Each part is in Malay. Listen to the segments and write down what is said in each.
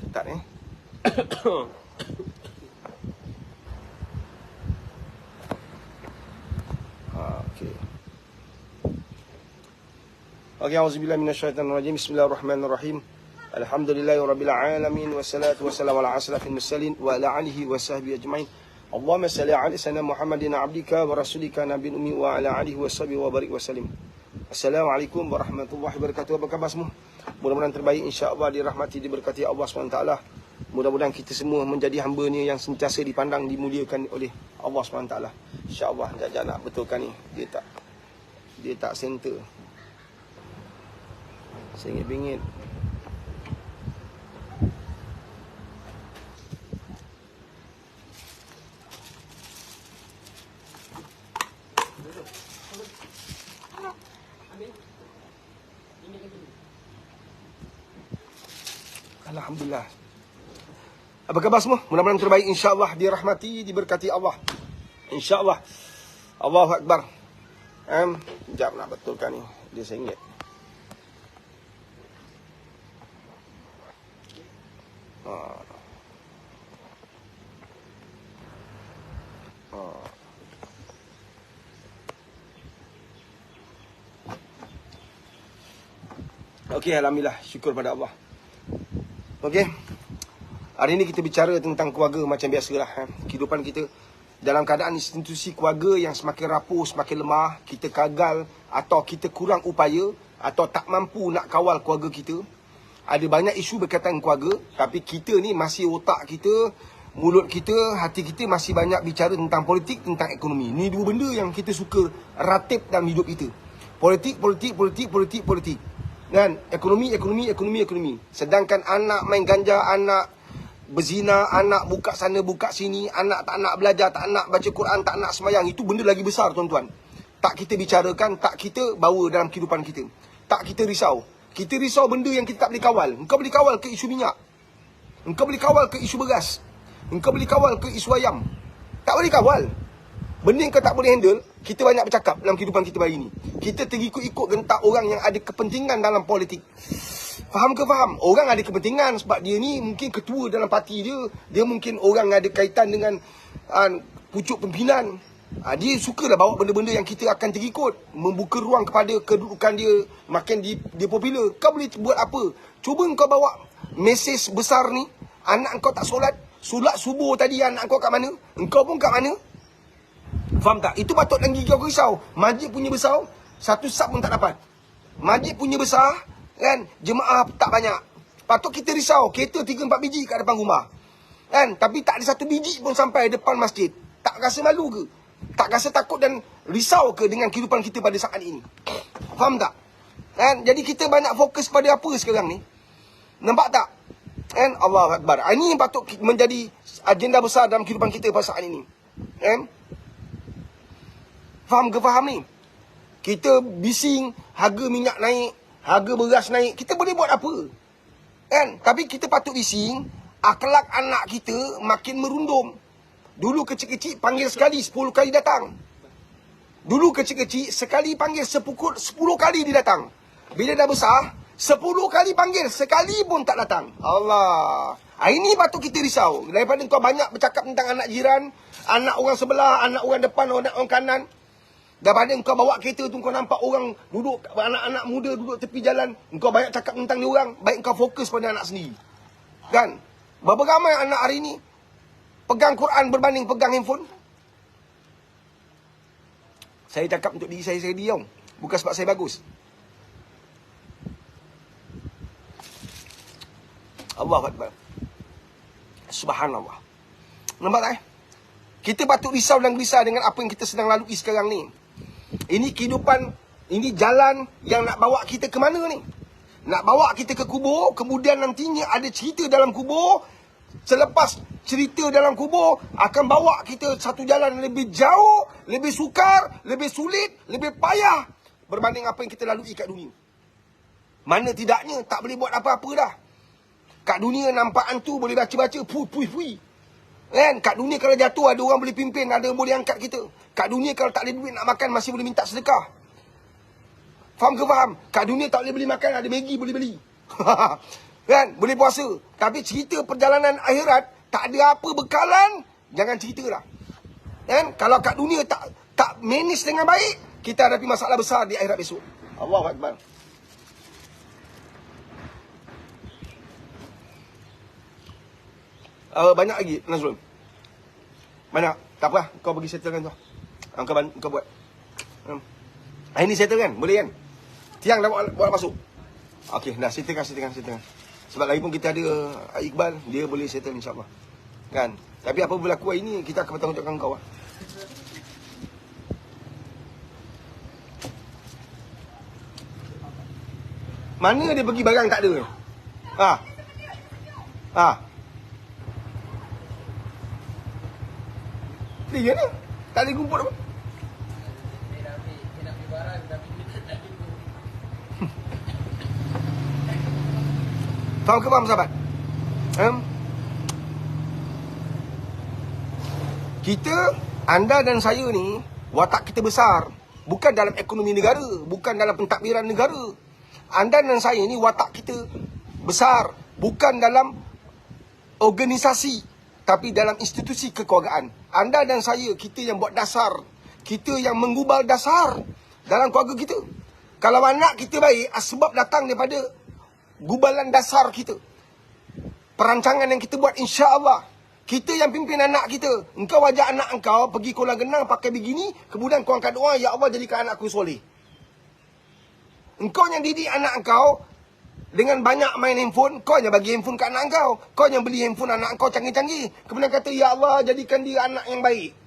Start Okey. Okey, auzubillahi minasyaitonir rajim. Bismillahirrahmanirrahim. Alhamdulillahirabbil alamin wassalatu wassalamu ala asrafil mursalin wa ala alihi wasahbihi ajmain. Allahumma salli ala sayyidina Muhammadin abdika wa rasulika nabiyil ummi wa ala alihi washabihi wa barik wasallim. Assalamualaikum warahmatullahi wabarakatuh. Apa khabar semua? Mudah-mudahan terbaik, insya-Allah, dirahmati, diberkati Allah SWT. Mudah-mudahan kita semua menjadi hamba-Nya yang sentiasa dipandang, dimuliakan oleh Allah SWT. Insya-Allah. Jajak nak betulkan ni. Dia tak center. Sengit-bingit. Alhamdulillah. Apa khabar semua? Mudah-mudahan terbaik, insya-Allah, dirahmati, diberkati Allah. Insya-Allah. Allahu Akbar. Sekejap nak betulkan ni. Dia sengit. Okey, alhamdulillah, syukur pada Allah. Okey. Hari ini kita bicara tentang keluarga macam biasalah. Kehidupan kita dalam keadaan institusi keluarga yang semakin rapuh, semakin lemah, kita gagal atau kita kurang upaya atau tak mampu nak kawal keluarga kita. Ada banyak isu berkaitan keluarga, tapi kita ni masih otak kita, mulut kita, hati kita masih banyak bicara tentang politik, tentang ekonomi. Ni dua benda yang kita suka ratib dalam hidup kita. Politik. Dan ekonomi. Sedangkan anak main ganja, anak berzina, anak buka sana buka sini, anak tak nak belajar, tak nak baca Quran, tak nak sembahyang, itu benda lagi besar, tuan-tuan. Tak kita bicarakan, tak kita bawa dalam kehidupan kita. Tak kita risau. Kita risau benda yang kita tak boleh kawal. Engkau boleh kawal ke isu minyak, engkau boleh kawal ke isu beras, engkau boleh kawal ke isu ayam. Tak boleh kawal. Benda yang kau tak boleh handle, kita banyak bercakap dalam kehidupan kita hari ini. Kita terikut-ikut gentak orang yang ada kepentingan dalam politik. Faham ke faham? Orang ada kepentingan sebab dia ni mungkin ketua dalam parti dia. Dia mungkin orang ada kaitan dengan pucuk pimpinan. Dia sukalah bawa benda-benda yang kita akan terikut. Membuka ruang kepada kedudukan dia. Makin dia popular. Kau boleh buat apa? Cuba kau bawa mesej besar ni. Anak kau tak solat. Solat subuh tadi anak kau kat mana? Engkau pun kat mana? Faham tak? Itu patut lagi kau risau. Masjid punya besar, satu sab pun tak dapat. Masjid punya besar, kan? Jemaah tak banyak. Patut kita risau. Kereta 3-4 biji kat depan rumah, kan? Tapi tak ada satu biji pun sampai depan masjid. Tak rasa malu ke? Tak rasa takut dan risau ke dengan kehidupan kita pada saat ini? Faham tak? Kan? Jadi kita banyak fokus pada apa sekarang ni? Nampak tak? Kan? Allahu Akbar. Ini yang patut menjadi agenda besar dalam kehidupan kita pada saat ini. Kan? Faham ke faham ni? Kita bising, harga minyak naik, harga beras naik. Kita boleh buat apa? Kan? Tapi kita patut bising, akhlak anak kita makin merundum. Dulu kecil-kecil panggil sekali, 10 kali datang. Dulu kecil-kecil sekali panggil 10 kali dia datang. Bila dah besar, 10 kali panggil, sekali pun tak datang. Allah. Ini patut kita risau. Daripada kau banyak bercakap tentang anak jiran, anak orang sebelah, anak orang depan, anak orang kanan. Daripada engkau bawa kereta tu, kau nampak orang duduk, anak-anak muda duduk tepi jalan, engkau banyak cakap tentang dia orang, baik engkau fokus pada anak sendiri. Kan? Berapa ramai anak hari ni pegang Quran berbanding pegang handphone? Saya cakap untuk diri saya diam. Bukan sebab saya bagus. Allahu Akbar. Subhanallah. Nampak tak? Kita patut risau dan gelisah dengan apa yang kita sedang lalui sekarang ni. Ini kehidupan, ini jalan yang nak bawa kita ke mana ni? Nak bawa kita ke kubur, kemudian nantinya ada cerita dalam kubur. Selepas cerita dalam kubur, akan bawa kita satu jalan lebih jauh, lebih sukar, lebih sulit, lebih payah berbanding apa yang kita lalui kat dunia. Mana tidaknya, tak boleh buat apa-apa dah. Kat dunia nampak hantu, boleh baca-baca, pui. Kan? Kat dunia kalau jatuh, ada orang boleh pimpin, ada yang boleh angkat kita. Kat dunia kalau tak ada duit nak makan, masih boleh minta sedekah. Faham ke faham? Kat dunia tak boleh beli makan, ada Maggi boleh beli. Kan? Boleh puasa. Tapi cerita perjalanan akhirat, tak ada apa bekalan, jangan cerita lah. Kan? Kalau kat dunia tak manage dengan baik, kita hadapi masalah besar di akhirat besok. Allahu Akbar. Banyak lagi, Nazrul. Banyak. Tak apa, kau pergi settlekan tu. Kau buat. Ini settle kan? Boleh kan? Tiang dah buat masuk. Okey, dah settlekan. Sebab lagi pun kita ada Iqbal, dia boleh settle insya-Allah. Kan? Tapi apa berlaku hari ni, kita akan bertanggungjawabkan kau lah. Mana dia pergi barang tak ada? Dia ni tak ada rumput apa? Faham ke faham sahabat? Kita, anda dan saya ni, watak kita besar. Bukan dalam ekonomi negara, bukan dalam pentadbiran negara. Anda dan saya ni watak kita besar. Bukan dalam organisasi, tapi dalam institusi kekeluargaan. Anda dan saya, kita yang buat dasar. Kita yang menggubal dasar dalam keluarga kita. Kalau anak kita baik, sebab datang daripada gubalan dasar kita. Perancangan yang kita buat, insya-Allah. Kita yang pimpin anak kita. Engkau ajak anak engkau pergi kolam renang pakai begini, kemudian kau angkat doa, ya Allah jadikan anakku soleh. Engkau yang didik anak engkau dengan banyak main handphone, kau yang bagi handphone ke anak engkau. Kau yang beli handphone anak engkau canggih-canggih. Kemudian kata, ya Allah jadikan dia anak yang baik.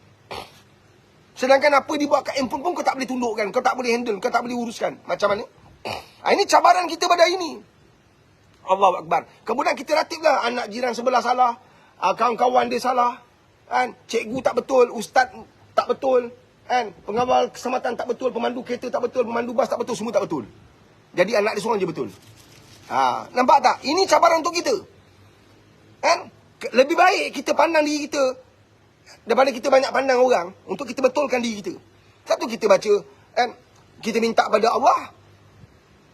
Sedangkan apa dibuat kat handphone pun kau tak boleh tundukkan, kau tak boleh handle, kau tak boleh uruskan. Macam mana? Ini cabaran kita pada hari ini. Allahu Akbar. Kemudian kita ratiblah, anak jiran sebelah salah, kawan-kawan dia salah, kan? Cikgu tak betul, ustaz tak betul, kan? Pengawal keselamatan tak betul, pemandu kereta tak betul, pemandu bas tak betul, semua tak betul. Jadi anak dia seorang je betul. Nampak tak? Ini cabaran untuk kita. Kan? Lebih baik kita pandang diri kita daripada kita banyak pandang orang, untuk kita betulkan diri kita. Satu, kita baca, kan? Kita minta pada Allah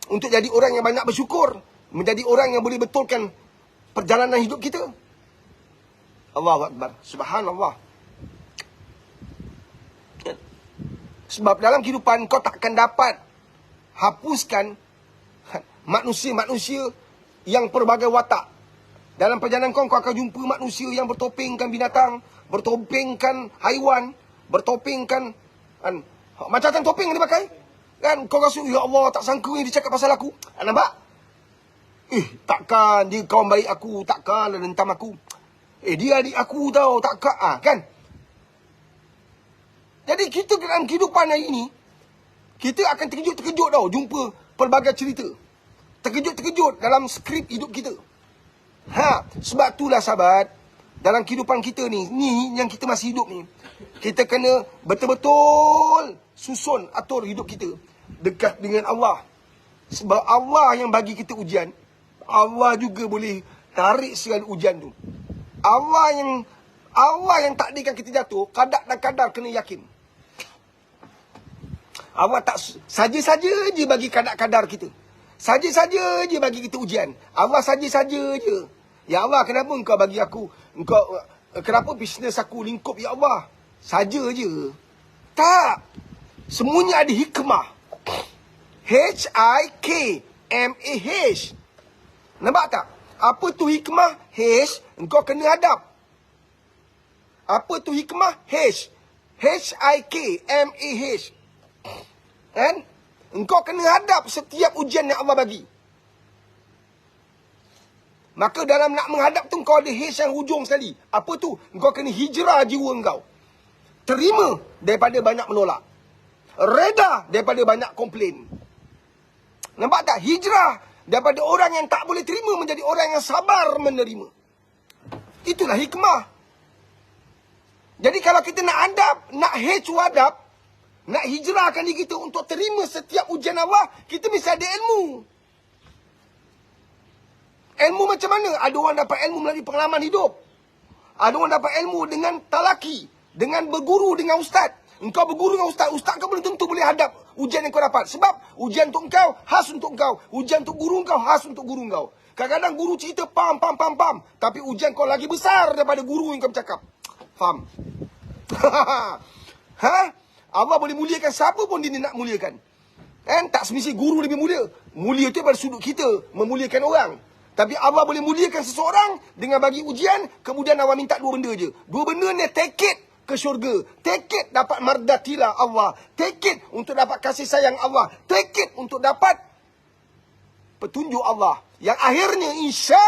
untuk jadi orang yang banyak bersyukur, menjadi orang yang boleh betulkan perjalanan hidup kita. Allahu Akbar. Subhanallah. Sebab dalam kehidupan kau takkan dapat hapuskan manusia-manusia yang pelbagai watak. Dalam perjalanan kau akan jumpa manusia yang bertopengkan binatang, bertopengkan haiwan, bertopengkan macam-macam topeng dia pakai. Kan kau rasa, ya Allah, tak sangka ni dia cakap pasal aku. Nampak? Takkan dia kawan baik aku, takkan dia hentam aku. Dia adik aku tau, takkan. Kan? Jadi kita dalam kehidupan hari ini, kita akan terkejut-terkejut tau jumpa pelbagai cerita. Terkejut-terkejut dalam skrip hidup kita. Sebab itulah sahabat, dalam kehidupan kita ni yang kita masih hidup ni, kita kena betul-betul susun, atur hidup kita dekat dengan Allah. Sebab Allah yang bagi kita ujian, Allah juga boleh tarik segala ujian tu. Allah yang takdirkan kita jatuh, kadar dan kadar kena yakin. Allah tak saja-saja je bagi kadar-kadar kita. Saja-saja je bagi kita ujian. Allah saja-saja je. Ya Allah, kenapa engkau bagi aku? Kenapa bisnes aku lingkup, ya Allah? Saja je. Tak. Semuanya ada hikmah. H-I-K-M-A-H. Nampak tak? Apa tu hikmah? H, engkau kena hadap. Apa tu hikmah? H. H-I-K-M-A-H. Kan? Engkau kena hadap setiap ujian yang Allah bagi. Maka dalam nak menghadap tu, engkau ada H yang hujung sekali. Apa tu? Engkau kena hijrah jiwa engkau. Terima daripada banyak menolak. Reda daripada banyak komplain. Nampak tak? Hijrah daripada orang yang tak boleh terima menjadi orang yang sabar menerima. Itulah hikmah. Jadi kalau kita nak hadap, nak hadap, nak hijrahkan diri kita untuk terima setiap ujian Allah, kita mesti ada ilmu. Ilmu macam mana? Ada orang dapat ilmu melalui pengalaman hidup. Ada orang dapat ilmu dengan talaki, dengan berguru dengan ustaz. Engkau berguru dengan ustaz, ustaz kau belum tentu boleh hadap ujian yang kau dapat. Sebab ujian untuk engkau, khas untuk engkau. Ujian untuk guru engkau, khas untuk guru engkau. Kadang-kadang guru cerita pam. Tapi ujian kau lagi besar daripada guru yang kau bercakap. Faham? Ha? Allah boleh muliakan siapa pun dia nak muliakan. Kan? Tak semesti guru lebih mulia. Mulia tu pada sudut kita memuliakan orang. Tapi Allah boleh muliakan seseorang dengan bagi ujian, kemudian awak minta dua benda je. Dua benda ni take it ke syurga. Take it dapat mardatila Allah. Take it untuk dapat kasih sayang Allah. Take it untuk dapat petunjuk Allah. Yang akhirnya insya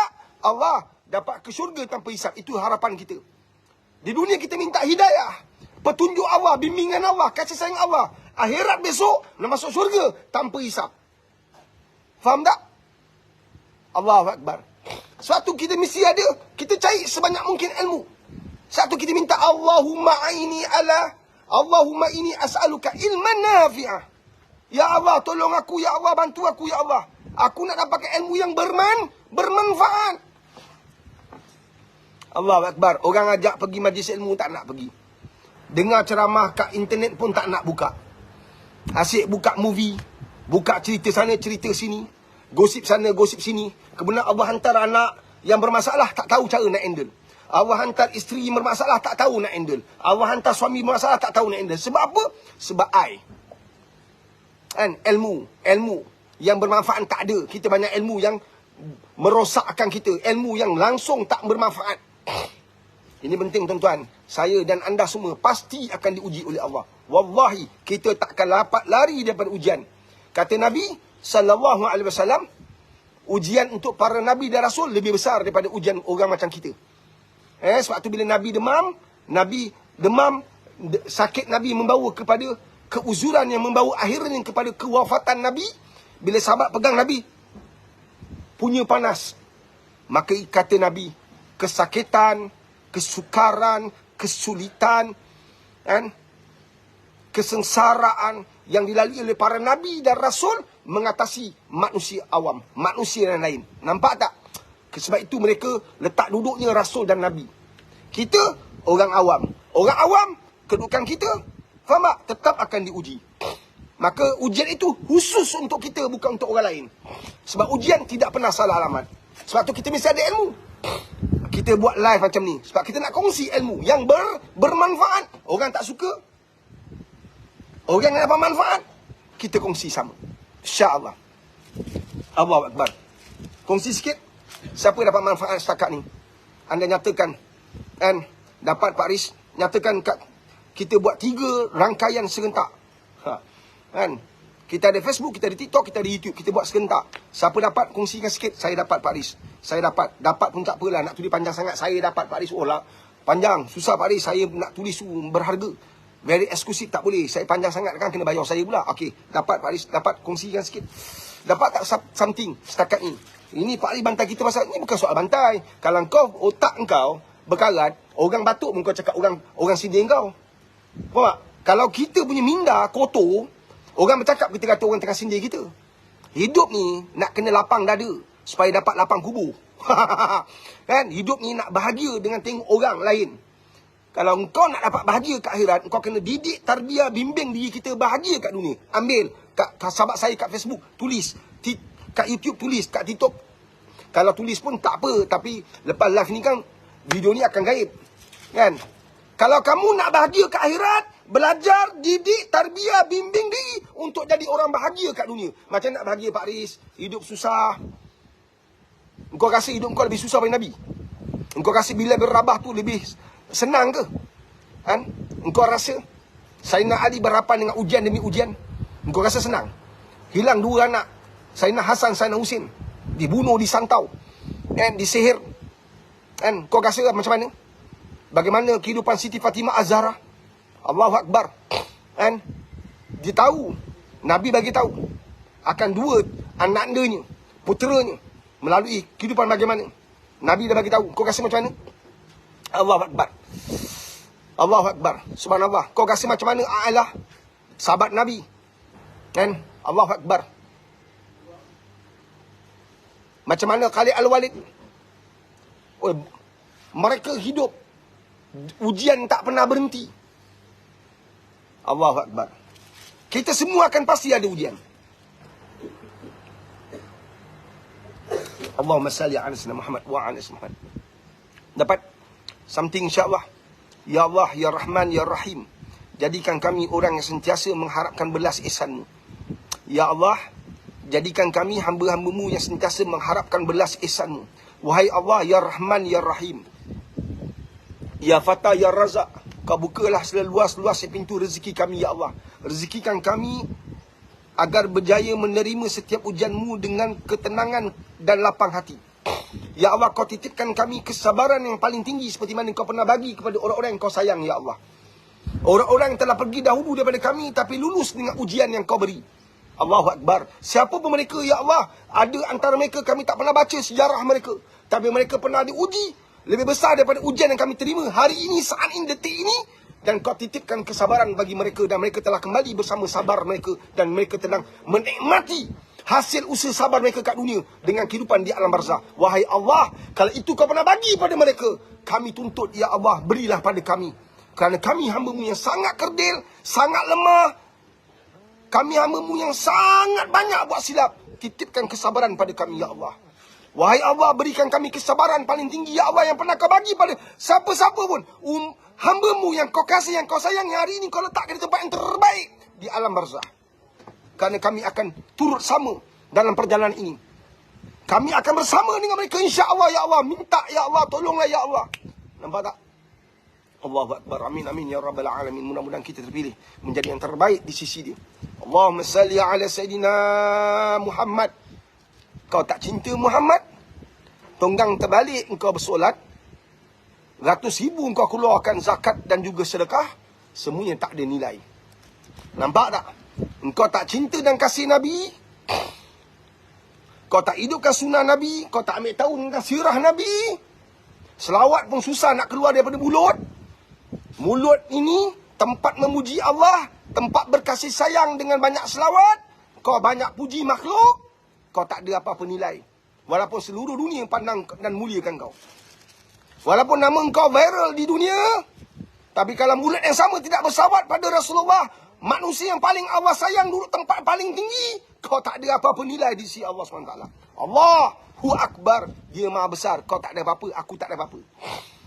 Allah dapat ke syurga tanpa hisap. Itu harapan kita. Di dunia kita minta hidayah. Petunjuk Allah, bimbingan Allah, kasih sayang Allah. Akhirat besok nak masuk syurga tanpa hisap. Faham tak? Allahu Akbar. Suatu kita mesti ada, kita cari sebanyak mungkin ilmu. Satu kita minta Allahumma inni as'aluka ilman nafi'ah. Ya Allah, tolong aku, ya Allah, bantu aku, ya Allah. Aku nak dapatkan ilmu yang bermanfaat. Allahu Akbar. Orang ajak pergi majlis ilmu tak nak pergi. Dengar ceramah kat internet pun tak nak buka. Asyik buka movie, buka cerita sana, cerita sini, gosip sana, gosip sini. Kemudian Allah hantar anak yang bermasalah, tak tahu cara nak handle. Allah hantar isteri yang bermasalah, tak tahu nak handle. Allah hantar suami bermasalah, tak tahu nak handle. Sebab apa? Sebab kan? Ilmu yang bermanfaat tak ada. Kita banyak ilmu yang merosakkan kita. Ilmu yang langsung tak bermanfaat. Ini penting tuan-tuan. Saya dan anda semua pasti akan diuji oleh Allah. Wallahi, kita takkan dapat lari daripada ujian. Kata Nabi SAW, ujian untuk para Nabi dan Rasul lebih besar daripada ujian orang macam kita. Sebab tu bila Nabi demam, sakit Nabi membawa kepada keuzuran yang membawa akhirnya kepada kewafatan Nabi. Bila sahabat pegang Nabi, punya panas. Maka kata Nabi, kesakitan, kesukaran, kesulitan, kan? Kesengsaraan yang dilalui oleh para Nabi dan Rasul mengatasi manusia awam, manusia yang lain. Nampak tak? Sebab itu mereka letak duduknya Rasul dan Nabi. Kita orang awam. Orang awam, kedudukan kita, faham tak? Tetap akan diuji. Maka ujian itu khusus untuk kita, bukan untuk orang lain. Sebab ujian tidak pernah salah alamat. Sebab tu kita mesti ada ilmu. Kita buat live macam ni sebab kita nak kongsi ilmu yang bermanfaat. Orang tak suka, orang yang dapat manfaat, kita kongsi sama. InsyaAllah. Allahu Akbar. Kongsi sikit. Siapa dapat manfaat setakat ni? Anda nyatakan. Dan dapat Pak Riz nyatakan kita buat 3 rangkaian serentak. Kan? Kita ada Facebook, kita ada TikTok, kita ada YouTube. Kita buat serentak. Siapa dapat kongsikan sikit? Saya dapat Pak Riz. Saya dapat. Dapat pun tak apalah. Nak tulis panjang sangat. Saya dapat Pak Riz. Oh lah. Panjang. Susah Pak Riz. Saya nak tulis berharga. Very eksklusif tak boleh. Saya panjang sangat kan kena bayar saya pula. Okey. Dapat Pak Riz. Dapat kongsikan sikit. Dapat tak something setakat ni? Ini Pak Riz bantai kita pasal. Ini bukan soal bantai. Kalau kau, otak kau berkarat, orang batuk pun kau cakap orang sindir kau. Faham tak? Kalau kita punya minda kotor, orang bercakap, kita kata orang tengah sindir kita. Hidup ni nak kena lapang dada supaya dapat lapang kubur. Kan? Hidup ni nak bahagia dengan tengok orang lain. Kalau engkau nak dapat bahagia kat akhirat, engkau kena didik, tarbiyah, bimbing diri kita bahagia kat dunia. Ambil kat sahabat saya kat Facebook, tulis. Kat YouTube tulis, kat TikTok. Kalau tulis pun tak apa, tapi lepas live ni kan video ni akan gaib. Kan? Kalau kamu nak bahagia kat akhirat, belajar, didik, tarbiyah, bimbing diri untuk jadi orang bahagia kat dunia. Macam nak bahagia Pak Riz, hidup susah. Engkau rasa hidup kau lebih susah daripada Nabi? Engkau rasa bila berabah tu lebih senang ke? Kan? Engkau rasa Sayyidina Ali berhadapan dengan ujian demi ujian, engkau rasa senang? Hilang 2 anak, Sayyidina Hasan, Sayyidina Husin, dibunuh, disantau, kan? Disihir. Kan? Kau rasa macam mana? Bagaimana kehidupan Siti Fatimah Az-Zahra? Allahu Akbar. Kan? Dia tahu, Nabi bagi tahu akan 2 anak-andanya, puteranya melalui kehidupan bagaimana. Nabi dah bagi tahu. Kau rasa macam mana? Allahu Akbar. Allahu Akbar. Subhanallah. Kau rasa macam mana Ailah, sahabat Nabi? Kan? Allahu Akbar. Macam mana Khalid Al-Walid? Oh, mereka hidup ujian tak pernah berhenti. Allahu Akbar. Kita semua akan pasti ada ujian. Allahumma salli ala sayyidina Muhammad wa ala sayyidina Muhammad. Dapat something insya-Allah. Ya Allah, ya Rahman, ya Rahim. Jadikan kami orang yang sentiasa mengharapkan belas ihsan-Mu. Ya Allah, jadikan kami hamba-hamba-Mu yang sentiasa mengharapkan belas ihsan-Mu. Wahai Allah, ya Rahman, ya Rahim. Ya Fatah, ya Razak. Kau bukalah seluas-luas pintu rezeki kami, ya Allah. Rezekikan kami agar berjaya menerima setiap ujian-Mu dengan ketenangan dan lapang hati. Ya Allah, Kau titipkan kami kesabaran yang paling tinggi seperti mana Kau pernah bagi kepada orang-orang yang Kau sayang, ya Allah. Orang-orang yang telah pergi dahulu daripada kami tapi lulus dengan ujian yang Kau beri. Allahu Akbar. Siapa pun mereka, ya Allah, ada antara mereka kami tak pernah baca sejarah mereka, tapi mereka pernah diuji lebih besar daripada ujian yang kami terima hari ini, saat ini, detik ini. Dan Kau titipkan kesabaran bagi mereka, dan mereka telah kembali bersama sabar mereka, dan mereka telah menikmati hasil usaha sabar mereka kat dunia dengan kehidupan di alam barzah. Wahai Allah, kalau itu Kau pernah bagi pada mereka, kami tuntut, ya Allah, berilah pada kami. Kerana kami hamba-Mu yang sangat kerdil, sangat lemah. Kami hamba-Mu yang sangat banyak buat silap. Titipkan kesabaran pada kami, ya Allah. Wahai Allah, berikan kami kesabaran paling tinggi, ya Allah, yang pernah Kau bagi pada siapa-siapa pun. Hamba-Mu yang Kau kasih, yang Kau sayang, yang hari ini Kau letakkan di tempat yang terbaik di alam barzah. Kerana kami akan turut sama dalam perjalanan ini. Kami akan bersama dengan mereka, insya-Allah, ya Allah. Minta, ya Allah, tolonglah, ya Allah. Nampak tak? Allahu Akbar. Amin, amin, ya Rabbal Alamin. Mudah-mudahan kita terpilih menjadi yang terbaik di sisi dia. Allahumma salli ala Sayyidina Muhammad. Kau tak cinta Muhammad? Tonggang terbalik engkau bersolat, ratus ribu engkau keluarkan zakat dan juga sedekah, semuanya tak ada nilai. Nampak tak? Engkau tak cinta dan kasih Nabi, kau tak hidupkan sunnah Nabi, kau tak ambil tahu tentang sirah Nabi. Selawat pun susah nak keluar daripada mulut. Mulut ini tempat memuji Allah, tempat berkasih sayang dengan banyak selawat. Kau banyak puji makhluk, kau tak ada apa-apa nilai. Walaupun seluruh dunia pandang dan muliakan kau. Walaupun nama kau viral di dunia, tapi kalau mulut yang sama tidak bersalawat pada Rasulullah, manusia yang paling Allah sayang duduk tempat paling tinggi, kau tak ada apa-apa nilai di sisi Allah SWT. Allahu Akbar. Dia maha besar. Kau tak ada apa-apa, aku tak ada apa-apa.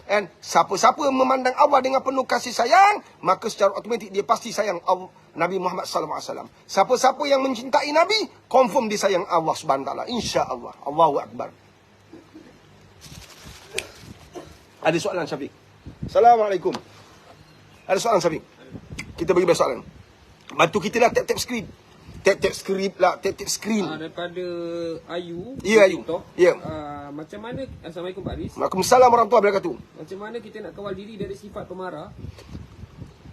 Dan siapa-siapa memandang Allah dengan penuh kasih sayang, maka secara automatik dia pasti sayang Allah, Nabi Muhammad SAW. Siapa-siapa yang mencintai Nabi, confirm dia sayang Allah SWT. InsyaAllah. Allahu Akbar. Ada soalan, Syafiq? Assalamualaikum. Ada soalan, Syafiq? Kita bagi soalan. Bantu kita lah tap-tap screen. Tap-tap skrip lah, tap-tap screen. Daripada Ayu. Ya, Ayu. Ya. Macam mana, Assalamualaikum Pak Aris. Waalaikumsalam warahmatullahi wabarakatuh. Macam mana kita nak kawal diri dari sifat pemarah?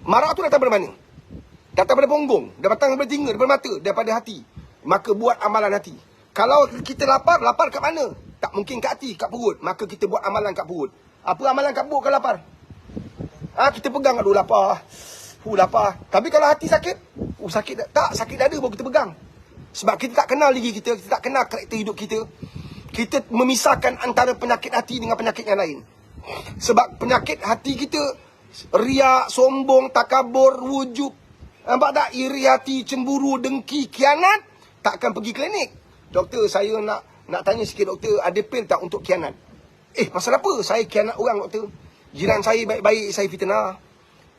Marah tu datang dari mana? Datang daripada punggung, datang daripada telinga, daripada mata, daripada hati. Maka buat amalan hati. Kalau kita lapar, lapar kat mana? Tak mungkin kat hati, kat perut. Maka kita buat amalan kat perut. Apa amalan kat perut kalau lapar? Kita pegang, aduh lapar. Lapar. Tapi kalau hati sakit, sakit tak, sakit dada baru kita pegang. Sebab kita tak kenal diri kita, kita tak kenal karakter hidup kita. Kita memisahkan antara penyakit hati dengan penyakit yang lain. Sebab penyakit hati kita, riak, sombong, takabur, wujub. Nampak tak? Iri hati, cemburu, dengki, khianat, takkan pergi klinik. Doktor, saya nak tanya sikit doktor, ada pil tak untuk khianat? Pasal apa? Saya khianat orang doktor. Jiran saya baik-baik, saya fitnah.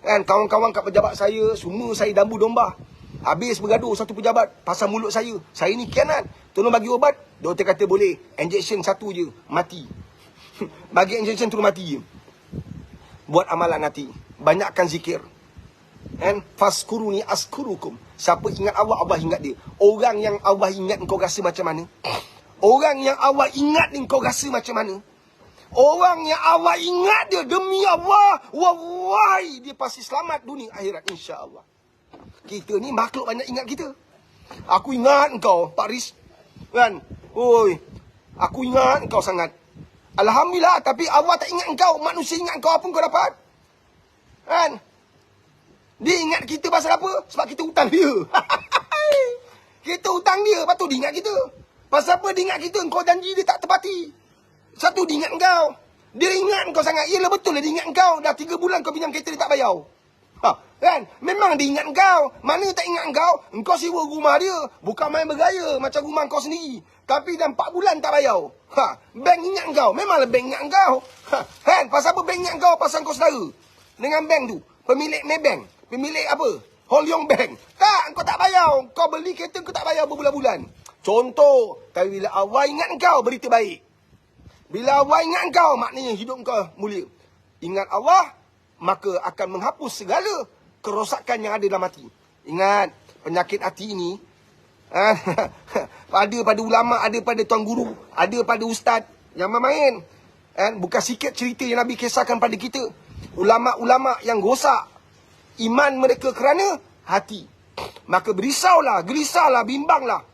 Kan, kawan-kawan kat pejabat saya, semua saya dambu domba. Habis bergaduh satu pejabat pasal mulut saya. Saya ni khianat. Tolong bagi ubat. Doktor kata boleh. Injection satu je, mati. Bagi injection terus mati je. Buat amalan hati. Banyakkan zikir. Kan? Faskuruni askurukum. Siapa ingat Allah, Allah ingat dia. Orang yang Allah ingat kau rasa macam mana? Orang yang Allah ingat ni kau rasa macam mana? Orang yang Allah ingat dia, demi Allah, wallahi dia pasti selamat dunia akhirat, insya-Allah. Kita ni makhluk banyak ingat kita. Aku ingat engkau, Pak Riz. Kan? Oi, aku ingat engkau sangat. Alhamdulillah, tapi Allah tak ingat engkau. Manusia ingat engkau, apa kau dapat? Kan? Dia ingat kita pasal apa? Sebab kita hutang dia. Kita hutang dia, lepas tu dia ingat kita. Pasal apa dia ingat kita? Engkau janji dia tak tepati. Satu, dia ingat engkau. Dia ingat engkau sangat. Yelah betul lah dia ingat engkau. Dah 3 bulan kau pinjam kereta dia tak bayar. Kan? Memang dia ingat kau. Mana tak ingat kau? Engkau sewa rumah dia. Bukan main bergaya macam rumah kau sendiri. Tapi dah 4 bulan tak bayar. Bank ingat kau. Memanglah bank ingat kau. Kan? Pasal apa bank ingat kau? Pasal kau saudara. Dengan bank tu. Pemilik Maybank. Pemilik apa? Hong Leong Bank. Tak, kau tak bayar. Kau beli kereta kau tak bayar berbulan-bulan. Contoh. Tapi bila Allah ingat kau, berita baik. Bila Allah ingat kau, maknanya hidup kau mulia. Ingat Allah, maka akan menghapus segala kerosakan yang ada dalam hati. Ingat, penyakit hati ini ada pada ulama, ada pada tuan guru, ada pada ustaz yang main. Bukan sikit cerita yang Nabi kisahkan pada kita. Ulama-ulama yang rosak iman mereka kerana hati. Maka berisaulah, gelisahlah, bimbanglah.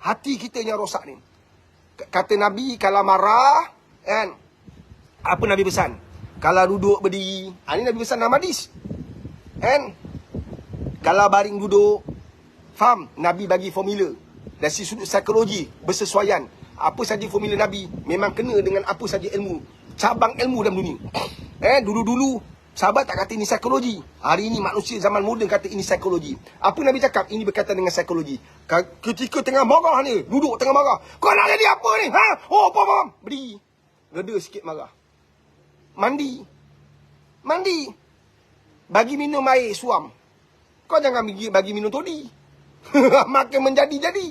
Hati kita yang rosak ni. Kata Nabi, kalau marah, apa Nabi pesan? Kalau duduk berdiri, ini Nabi pesan dalam hadis. Kalau baring duduk, faham? Nabi bagi formula. Dari sudut psikologi, bersesuaian. Apa saja formula Nabi, memang kena dengan apa saja ilmu. Cabang ilmu dalam dunia. Dulu-dulu, sahabat tak kata ini psikologi. Hari ini manusia zaman moden kata ini psikologi. Apa Nabi cakap? Ini berkaitan dengan psikologi. Ketika tengah marah ni, duduk tengah marah. Kau nak jadi apa ni? Oh, faham? Berdiri. Reda sikit marah. Mandi. Bagi minum air, suam. Kau jangan bagi minum todi. Makin menjadi-jadi.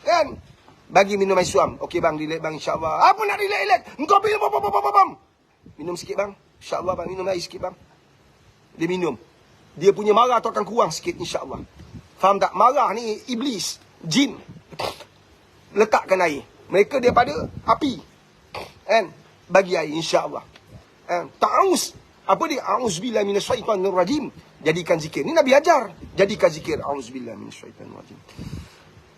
Kan? Bagi minum air, suam. Okey bang, relax bang, insyaAllah. Apa nak relax? Engkau pilih, bam. Minum sikit bang. InsyaAllah bang, minum air sikit bang. Dia minum. Dia punya marah tu akan kurang sikit, insyaAllah. Faham tak? Marah ni iblis, jin. Letakkan air. Mereka daripada api. Bagi air, insyaAllah. Ta'awuz. Apa dia? A'udzubillahi minasyaitanirrajim. Jadikan zikir. Ni Nabi ajar. Jadikan zikir. A'udzubillahi minasyaitanirrajim.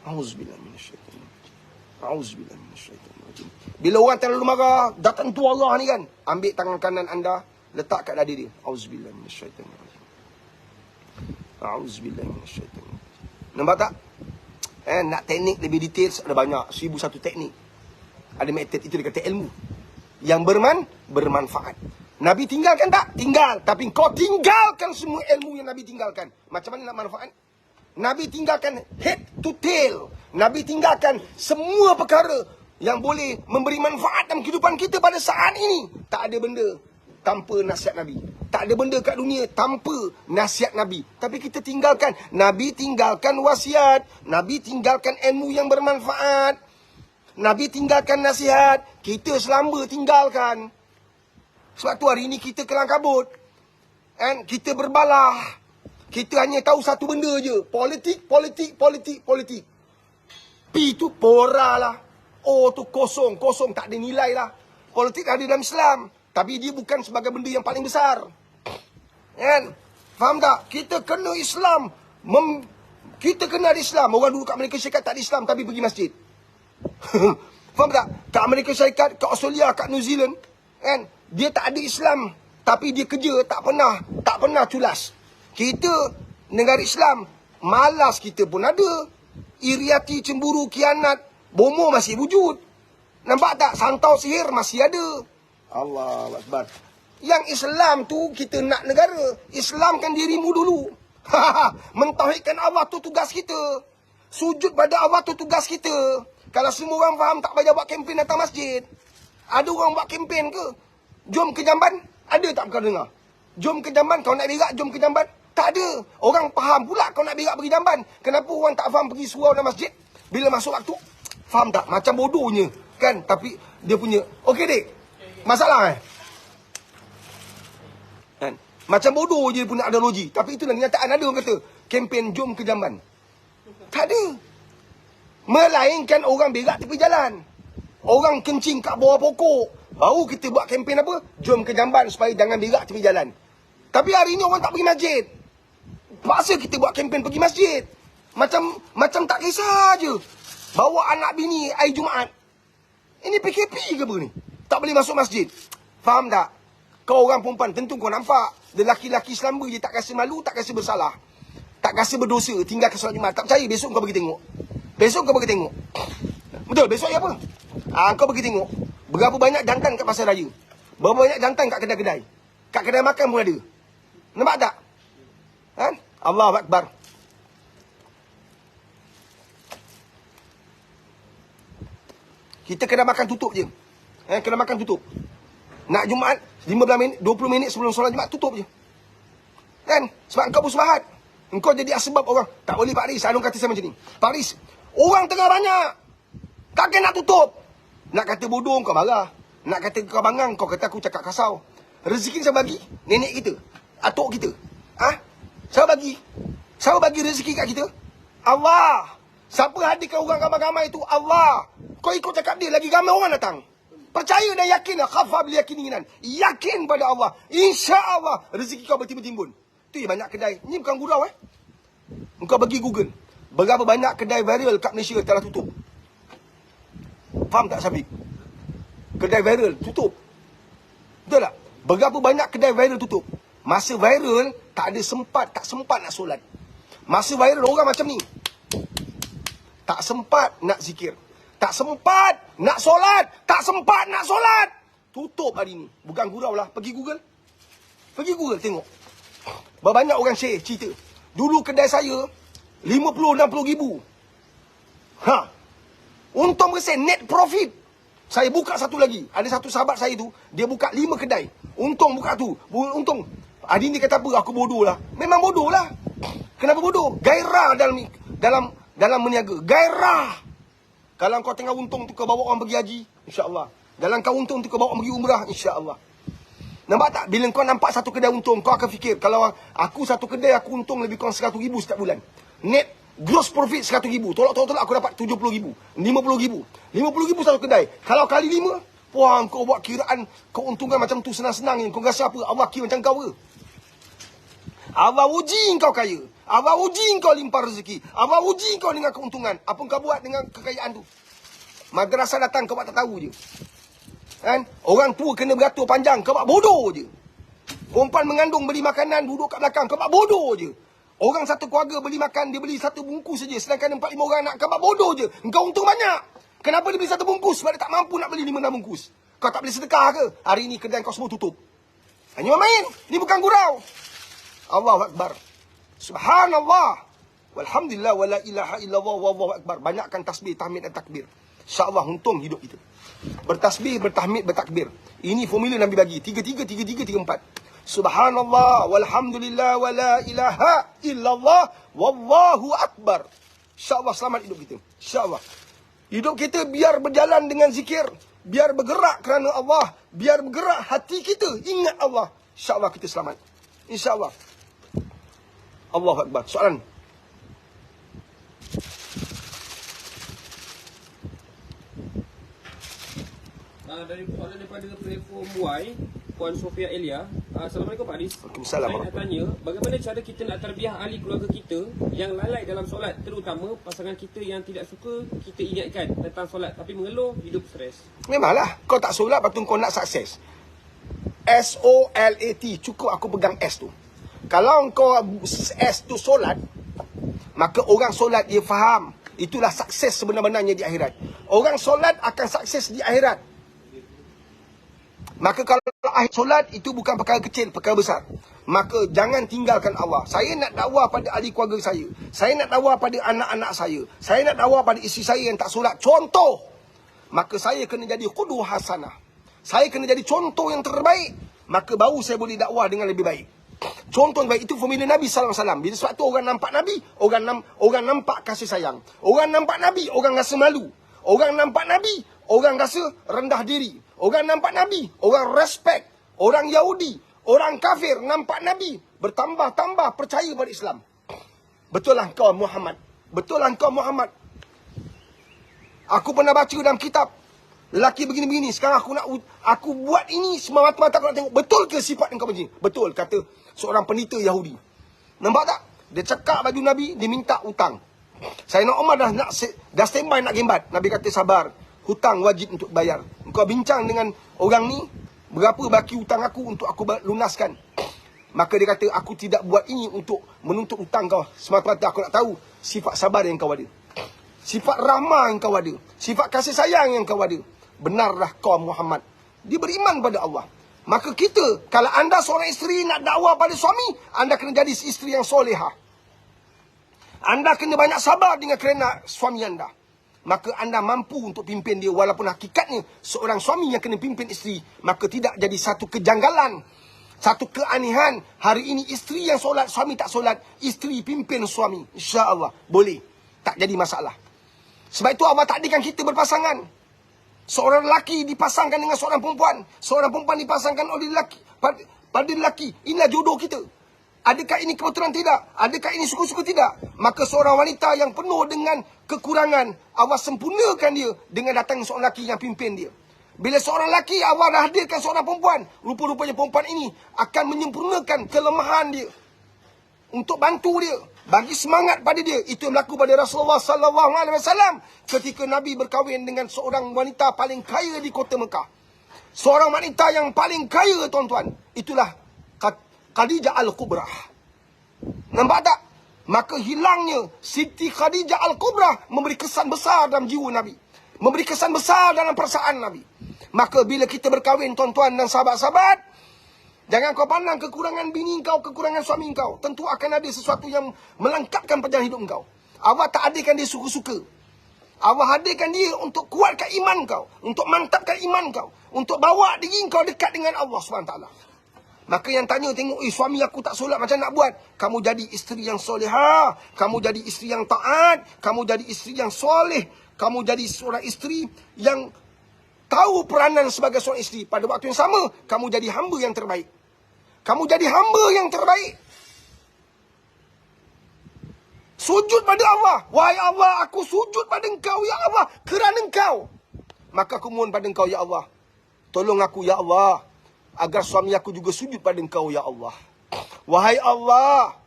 A'udzubillahi minasyaitanirrajim. A'udzubillahi minasyaitanirrajim. Bila orang terlalu marah, datang tu Allah ni kan. Ambil tangan kanan anda, letak kat dada dia. A'udzubillahi minasyaitanirrajim. A'udzubillahi minasyaitanirrajim. Nampak tak? Nak teknik lebih detail ada banyak. 1001 teknik. Ada metode, itu dia kata ilmu. Yang bermanfaat. Nabi tinggalkan tak? Tinggal. Tapi kau tinggalkan semua ilmu yang Nabi tinggalkan. Macam mana nak manfaat? Nabi tinggalkan head to tail. Nabi tinggalkan semua perkara yang boleh memberi manfaat dalam kehidupan kita pada saat ini. Tak ada benda tanpa nasihat Nabi. Tak ada benda kat dunia tanpa nasihat Nabi. Tapi kita tinggalkan. Nabi tinggalkan wasiat. Nabi tinggalkan ilmu yang bermanfaat. Nabi tinggalkan nasihat. Kita selamba tinggalkan. Sebab tu hari ini kita kelang kabut. Kita berbalah. Kita hanya tahu satu benda je. Politik. P tu pora lah. O tu kosong. Kosong tak ada nilai lah. Politik ada dalam Islam. Tapi dia bukan sebagai benda yang paling besar. Faham tak? Kita kena Islam. Kita kena ada Islam. Orang dulu kat Amerika Syarikat tak ada Islam tapi pergi masjid. Faham tak? Kat Amerika Syarikat, kat Australia, kat New Zealand, dia tak ada Islam tapi dia kerja tak pernah culas. Kita negara Islam, malas kita pun ada. Iri hati, cemburu, khianat, bomoh masih wujud. Nampak tak? Santau sihir masih ada. Allahu Akbar. Yang Islam tu kita nak negara. Islamkan dirimu dulu. Mentauhidkan Allah tu tugas kita. Sujud pada Allah tu tugas kita. Kalau semua orang faham, tak payah buat kempen datang masjid. Ada orang buat kempen ke? Jom ke Jamban? Ada tak kau dengar? Jom ke Jamban, kau nak berak, jom ke Jamban? Tak ada. Orang faham pula kau nak berak pergi Jamban. Kenapa orang tak faham pergi surau dalam masjid? Bila masuk waktu, faham tak? Macam bodohnya. Kan? Tapi dia punya, okey dek, masalah kan? Macam bodoh je dia punya ideologi. Tapi itulah kenyataan. Ada orang kata, kempen jom ke Jamban. Tak ada. Melainkan orang berak tepi jalan. Orang kencing kat bawah pokok. Baru kita buat kempen apa? Jom ke Jamban supaya jangan berak tepi jalan. Tapi hari ini orang tak pergi masjid. Paksa kita buat kempen pergi masjid. Macam tak kisah je. Bawa anak bini hari Jumaat. Ini PKP ke apa ni? Tak boleh masuk masjid. Faham tak? Kau orang perempuan, tentu kau nampak. Lelaki-lelaki selamba je tak rasa malu, tak rasa bersalah. Tak rasa berdosa, tinggal ke solat Jumaat. Tak percaya, besok kau pergi tengok. Besok kau pergi tengok. Betul, besok apa? Kau pergi tengok. Berapa banyak jantan kat pasar raya. Berapa banyak jantan kat kedai-kedai. Kat kedai makan pun ada. Nampak tak? Kan? Allahu Akbar. Kita kena makan tutup je. Kena makan tutup. Nak Jumaat 15 minit, 20 minit sebelum solat Jumaat tutup je. Kan? Sebab engkau bersubahat. Engkau jadi asbab orang. Tak boleh Pak Riz. Anung kata saya macam ni. Pak Riz, orang tengah banyak. Takkan nak tutup. Nak kata bodoh kau marah. Nak kata kau bangang kau kata aku cakap kasau. Rezeki siapa bagi? Nenek kita. Atuk kita. Siapa bagi? Siapa bagi rezeki kat kita? Allah. Siapa hadirkan orang ramai-ramai itu? Allah. Kau ikut cakap dia, lagi ramai orang datang. Percaya dan yakin. Khafa bil yakininan. Yakin pada Allah. InsyaAllah rezeki kau bertimbun-timbun. Tu yang banyak kedai. Ni bukan gurau Engkau pergi Google. Berapa banyak kedai viral kat Malaysia telah tutup. Faham tak Syafiq? Kedai viral tutup. Betul tak? Berapa banyak kedai viral tutup. Masa viral tak sempat nak solat. Masa viral orang macam ni. Tak sempat nak zikir. Tak sempat nak solat. Tak sempat nak solat. Tutup hari ni. Bukan gurau lah. Pergi Google. Pergi Google tengok. Banyak orang share cerita. Dulu kedai saya 50-60 ribu. Untung bersen. Net profit. Saya buka satu lagi. Ada satu sahabat saya tu. Dia buka 5 kedai. Untung buka tu. Untung. Adi ni kata apa? Aku bodoh lah. Memang bodoh lah. Kenapa bodoh? Gairah dalam meniaga. Gairah. Kalau kau tengah untung tu kau bawa orang pergi haji, insya-Allah. Kalau kau untung tu kau bawa orang pergi umrah, insya-Allah. Nampak tak? Bila kau nampak satu kedai untung, kau akan fikir, kalau aku satu kedai aku untung lebih kurang 100 ribu setiap bulan. Net gross profit 100 ribu. Tolak-tolak aku dapat 70 ribu, 50 ribu. 50 ribu satu kedai. Kalau kali 5, wah kau buat kiraan keuntungan macam tu senang-senang ni. Kau rasa apa? Allah kira macam kau ke? Allah uji kau kaya. Allah uji kau limpah rezeki. Allah uji kau dengan keuntungan. Apa kau buat dengan kekayaan tu? Madrasah datang kau buat tak tahu je. Kan? Orang tua kena beratur panjang, kau buat bodoh je. Perempuan mengandung beli makanan duduk kat belakang, kau buat bodoh je. Orang satu keluarga beli makan, dia beli satu bungkus saja. Sedangkan 4-5 orang nak, kau buat bodoh je. Engkau untung banyak. Kenapa dia beli satu bungkus? Sebab dia tak mampu nak beli 5-6 bungkus. Kau tak boleh sedekah ke? Hari ni kedai kau semua tutup. Hanya main. Ni bukan gurau. Allahu Akbar. Subhanallah. Walhamdulillah. Wala ilaha illallah. Wallahu Akbar. Banyakkan tasbih, tahmid dan takbir. InsyaAllah untung hidup kita. Bertasbih, bertahmid, bertakbir. Ini formula Nabi bagi. 3-3, 3-3, 3-4. Subhanallah. Walhamdulillah. Wala ilaha illallah. Wallahu Akbar. InsyaAllah selamat hidup kita. InsyaAllah. Hidup kita biar berjalan dengan zikir. Biar bergerak kerana Allah. Biar bergerak hati kita. Ingat Allah. InsyaAllah kita selamat. InsyaAllah. Allahu Akbar. Soalan. Dari soalan daripada platform Y, Puan Sofia Elia. Assalamualaikum Pak Riz. Waalaikumsalam. Saya nak tanya, bagaimana cara kita nak tarbiyah ahli keluarga kita yang lalai dalam solat, terutama pasangan kita yang tidak suka kita ingatkan tentang solat tapi mengeluh hidup stres. Memanglah. Kau tak solat, lepas tu kau nak sukses. SOLAT. Cukup aku pegang S tu. Kalau kau S tu solat, maka orang solat dia faham. Itulah sukses sebenar-benarnya di akhirat. Orang solat akan sukses di akhirat. Maka kalau akhir solat itu bukan perkara kecil, perkara besar. Maka jangan tinggalkan Allah. Saya nak dakwah pada ahli keluarga saya. Saya nak dakwah pada anak-anak saya. Saya nak dakwah pada isteri saya yang tak solat. Contoh. Maka saya kena jadi qudwah hasanah. Saya kena jadi contoh yang terbaik. Maka baru saya boleh dakwah dengan lebih baik. Contoh yang baik itu formula Nabi SAW. Bila sebab tu orang nampak Nabi, orang nampak kasih sayang. Orang nampak Nabi, orang rasa malu. Orang nampak Nabi, orang rasa rendah diri. Orang nampak Nabi, orang respect. Orang Yahudi, orang kafir nampak Nabi, bertambah-tambah percaya pada Islam. Betul lah kau Muhammad. Betul lah kau Muhammad. Aku pernah baca dalam kitab, lelaki begini-begini, sekarang aku buat ini semata-mata aku nak tengok betul ke sifat engkau begini. Betul, kata seorang penita Yahudi. Nampak tak? Dia cekak baju Nabi, dia minta hutang. Sayyidina Umar dah standby nak gembat. Nabi kata sabar, hutang wajib untuk bayar. Engkau bincang dengan orang ni, berapa baki hutang aku untuk aku lunaskan. Maka dia kata, aku tidak buat ini untuk menuntut hutang kau. Semata-mata aku nak tahu sifat sabar yang kau ada. Sifat rahmah yang kau ada. Sifat kasih sayang yang kau ada. Benarlah kau Muhammad. Dia beriman pada Allah. Maka kita, kalau anda seorang isteri nak dakwah pada suami, anda kena jadi isteri yang solehah. Anda kena banyak sabar dengan kerana suami anda. Maka anda mampu untuk pimpin dia. Walaupun hakikatnya seorang suami yang kena pimpin isteri, maka tidak jadi satu kejanggalan, satu keanehan. Hari ini isteri yang solat, suami tak solat, isteri pimpin suami. InsyaAllah boleh, tak jadi masalah. Sebab itu Allah takdirkan kita berpasangan. Seorang lelaki dipasangkan dengan seorang perempuan, seorang perempuan dipasangkan oleh lelaki pada lelaki. Inilah jodoh kita. Adakah ini kebetulan? Tidak. Adakah ini suka-suka? Tidak. Maka seorang wanita yang penuh dengan kekurangan, Allah sempurnakan dia dengan datang seorang lelaki yang pimpin dia. Bila seorang lelaki, Allah dah hadirkan seorang perempuan, rupa-rupanya perempuan ini akan menyempurnakan kelemahan dia untuk bantu dia, bagi semangat pada dia. Itu yang berlaku pada Rasulullah SAW ketika Nabi berkahwin dengan seorang wanita paling kaya di kota Mekah. Seorang wanita yang paling kaya, tuan-tuan. Itulah Khadijah Al-Kubra. Nampak tak? Maka hilangnya Siti Khadijah Al-Kubra memberi kesan besar dalam jiwa Nabi, memberi kesan besar dalam perasaan Nabi. Maka bila kita berkahwin, tuan-tuan dan sahabat-sahabat, jangan kau pandang kekurangan bini kau, kekurangan suami kau. Tentu akan ada sesuatu yang melengkapkan perjalanan hidup kau. Allah tak hadirkan dia suka-suka. Allah hadirkan dia untuk kuatkan iman kau, untuk mantapkan iman kau, untuk bawa diri kau dekat dengan Allah SWT. Maka yang tanya tengok, suami aku tak solat, macam nak buat? Kamu jadi isteri yang solehah, kamu jadi isteri yang taat, kamu jadi isteri yang soleh, kamu jadi seorang isteri yang tahu peranan sebagai seorang isteri. Pada waktu yang sama, kamu jadi hamba yang terbaik. Kamu jadi hamba yang terbaik. Sujud pada Allah. Wahai Allah, aku sujud pada engkau, ya Allah, kerana engkau. Maka aku mohon pada engkau, ya Allah, tolong aku, ya Allah, agar suami aku juga sujud pada engkau, ya Allah. Wahai Allah,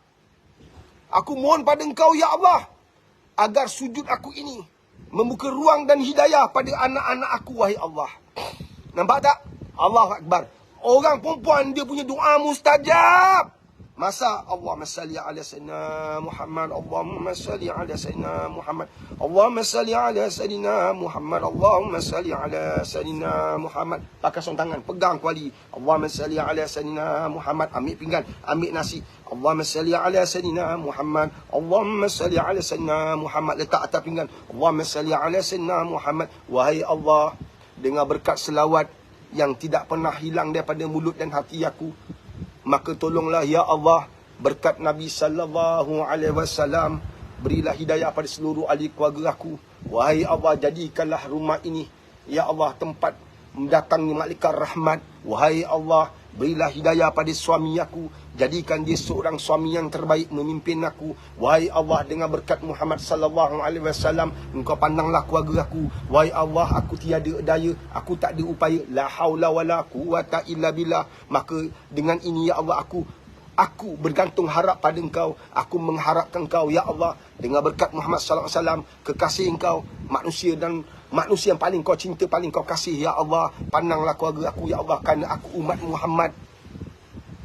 aku mohon pada engkau, ya Allah, agar sujud aku ini membuka ruang dan hidayah pada anak-anak aku, wahai Allah. Nampak tak? Allahu Akbar. Orang perempuan dia punya doa mustajab. Masa Allahumma salli ala sayyidina Muhammad, Allahumma salli ala sayyidina Muhammad, Allahumma salli ala sayyidina Muhammad, Allahumma salli ala sayyidina Muhammad. Pakai son tangan, pegang kuali. Allahumma salli ala sayyidina Muhammad, ambil pinggan, ambil nasi. Allahumma salli ala sayyidina Muhammad, Allahumma salli ala sayyidina Muhammad, letak atas pinggan. Allahumma salli ala sayyidina Muhammad. Wahai Allah, dengan berkat selawat yang tidak pernah hilang daripada mulut dan hati aku, maka tolonglah ya Allah, berkat Nabi SAW, berilah hidayah pada seluruh ahli keluarga aku. Wahai Allah, jadikanlah rumah ini, ya Allah, tempat mendatangnya malaikat rahmat. Wahai Allah, berilah hidayah pada suami aku, jadikan dia seorang suami yang terbaik memimpin aku. Wahai Allah, dengan berkat Muhammad SAW, engkau pandanglah keluarga aku. Wahai Allah, aku tiada daya, aku tak ada upaya, la haula wala quwata illa billah. Maka dengan ini ya Allah, aku bergantung harap pada engkau. Aku mengharapkan engkau ya Allah, dengan berkat Muhammad SAW, kekasih engkau, manusia yang paling kau cinta, paling kau kasih ya Allah. Pandanglah keluarga aku ya Allah, kerana aku umat Muhammad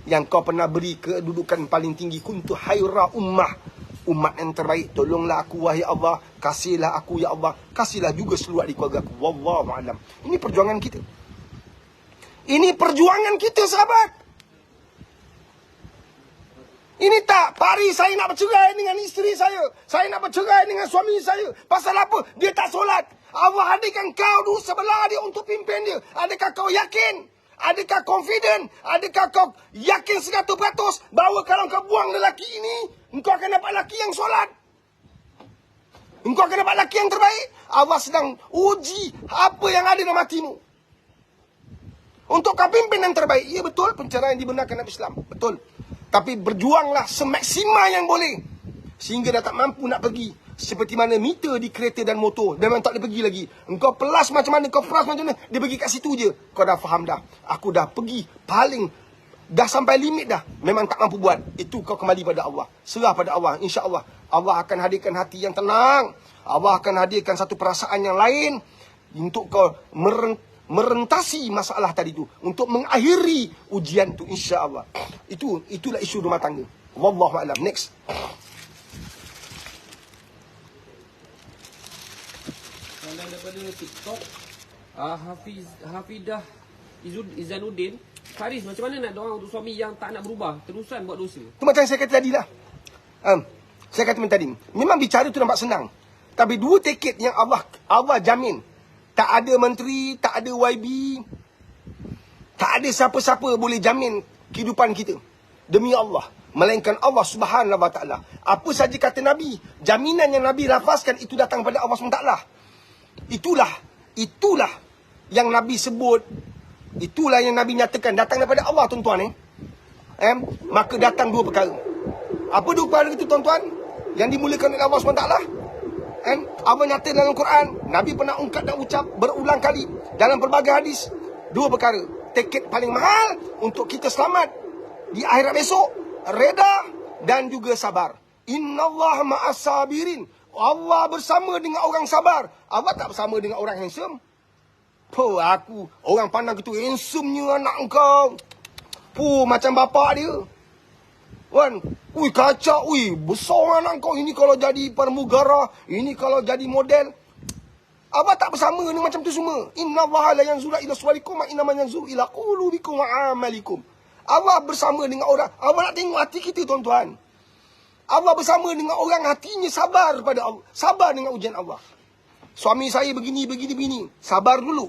yang kau pernah beri kedudukan paling tinggi. Kuntu hayra ummah, umat yang terbaik. Tolonglah aku wahai Allah, kasihlah aku ya Allah, kasihlah juga seluruh ahli keluarga aku. Wallahu a'lam. Ini perjuangan kita. Ini perjuangan kita, sahabat. Ini tak, Pak Ari, saya nak bercerai dengan isteri saya nak bercerai dengan suami saya. Pasal apa? Dia tak solat. Allah hadirkan kau dulu sebelah dia untuk pimpin dia. Adakah kau yakin? Adakah confident? Adakah kau yakin 100% bahawa kalau kau buang lelaki ini, engkau akan dapat lelaki yang solat? Engkau akan dapat lelaki yang terbaik? Allah sedang uji apa yang ada dalam hatimu untuk kau pimpin yang terbaik. Ya betul, penceraian dibenarkan dalam Islam. Betul. Tapi berjuanglah semaksimal yang boleh, sehingga dah tak mampu nak pergi. Seperti mana meter di kereta dan motor, memang tak boleh pergi lagi. Engkau pelas macam mana, kau pelas macam mana, dia pergi kat situ je. Kau dah faham dah, aku dah pergi paling, dah sampai limit dah, memang tak mampu buat. Itu kau kembali pada Allah, serah pada Allah. InsyaAllah Allah akan hadirkan hati yang tenang. Allah akan hadirkan satu perasaan yang lain untuk kau merentasi masalah tadi tu, untuk mengakhiri ujian tu, insya-Allah. Itulah isu rumah tangga. Wallahu a'lam. Next. Soalan daripada TikTok, Hafidah Izanuddin. Faris, macam mana nak doa untuk suami yang tak nak berubah, terusan buat dosa? Itu macam saya kata tadi lah. Saya kata tadi, memang bicara tu nampak senang. Tapi dua tiket yang Allah jamin. Tak ada menteri, tak ada YB, tak ada siapa-siapa boleh jamin kehidupan kita. Demi Allah. Melainkan Allah Subhanahu Wa Taala. Apa saja kata Nabi, jaminan yang Nabi lafazkan itu datang pada Allah SWT. Itulah yang Nabi sebut. Itulah yang Nabi nyatakan datang daripada Allah, tuan-tuan. Maka datang dua perkara. Apa dua perkara itu, tuan-tuan? Yang dimulakan oleh Allah SWT. Allah nyata dalam Quran. Nabi pernah ungkap dan ucap berulang kali dalam pelbagai hadis. Dua perkara. Tiket paling mahal untuk kita selamat di akhirat besok, reda dan juga sabar. Innallaha ma'as sabirin. Allah bersama dengan orang sabar. Allah tak bersama dengan orang handsome. Aku orang pandang gitu, handsome-nya anak kau. Macam bapak dia. Kan? Kacak, besar anak kau. Ini kalau jadi pramugara, ini kalau jadi model. Allah tak bersama dengan macam tu semua. Innallaha la yanzuru ila suwarikum wa innama yanzuru ila qulubikum wa amalikum. Allah bersama dengan orang. Allah nak tengok hati kita, tuan-tuan. Allah bersama dengan orang hatinya sabar pada Allah. Sabar dengan ujian Allah. Suami saya begini. Sabar dulu.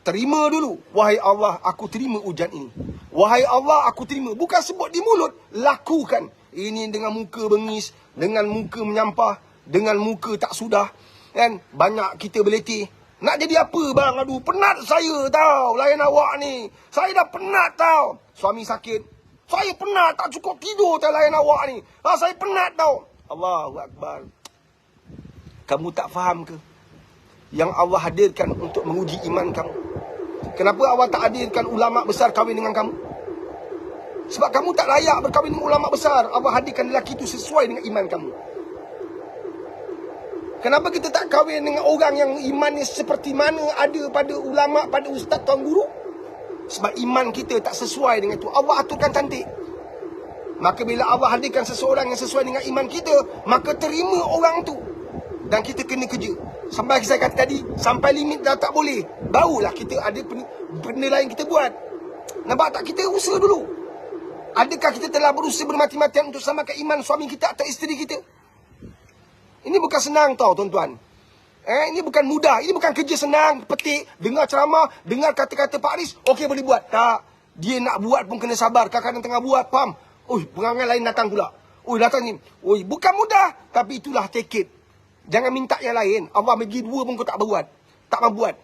Terima dulu. Wahai Allah, aku terima ujian ini. Wahai Allah, aku terima. Bukan sebut di mulut, lakukan. Ini dengan muka bengis, dengan muka menyampah, dengan muka tak sudah. Kan? Banyak kita berletih. Nak jadi apa bang? Aduh, penat saya tau layan awak ni. Saya dah penat tau. Suami sakit. Saya penat, tak cukup tidur tau layan awak ni. Saya penat tau. Allahu Akbar. Kamu tak faham ke? Yang Allah hadirkan untuk menguji iman kamu. Kenapa Allah tak hadirkan ulama besar kahwin dengan kamu? Sebab kamu tak layak berkahwin dengan ulama besar. Allah hadirkan lelaki itu sesuai dengan iman kamu. Kenapa kita tak kahwin dengan orang yang imannya seperti mana ada pada ulama, pada ustaz, tuan guru? Sebab iman kita tak sesuai dengan itu. Allah aturkan cantik. Maka bila Allah hadirkan seseorang yang sesuai dengan iman kita, maka terima orang tu. Dan kita kena kerja. Sampai saya kata tadi, sampai limit dah tak boleh, barulah kita ada benda lain kita buat. Nampak tak? Kita usaha dulu. Adakah kita telah berusaha bermati-matian untuk samakan iman suami kita atau isteri kita? Ini bukan senang tau, tuan-tuan. Ini bukan mudah. Ini bukan kerja senang, petik, dengar ceramah, dengar kata-kata Pak Aris, okey boleh buat. Tak. Dia nak buat pun kena sabar. Kadang-kadang tengah buat, faham? Perangai lain datang pula. Datang ni. Bukan mudah. Tapi itulah tiket. Jangan minta yang lain. Allah bagi dua pun kau tak buat. Tak mahu buat.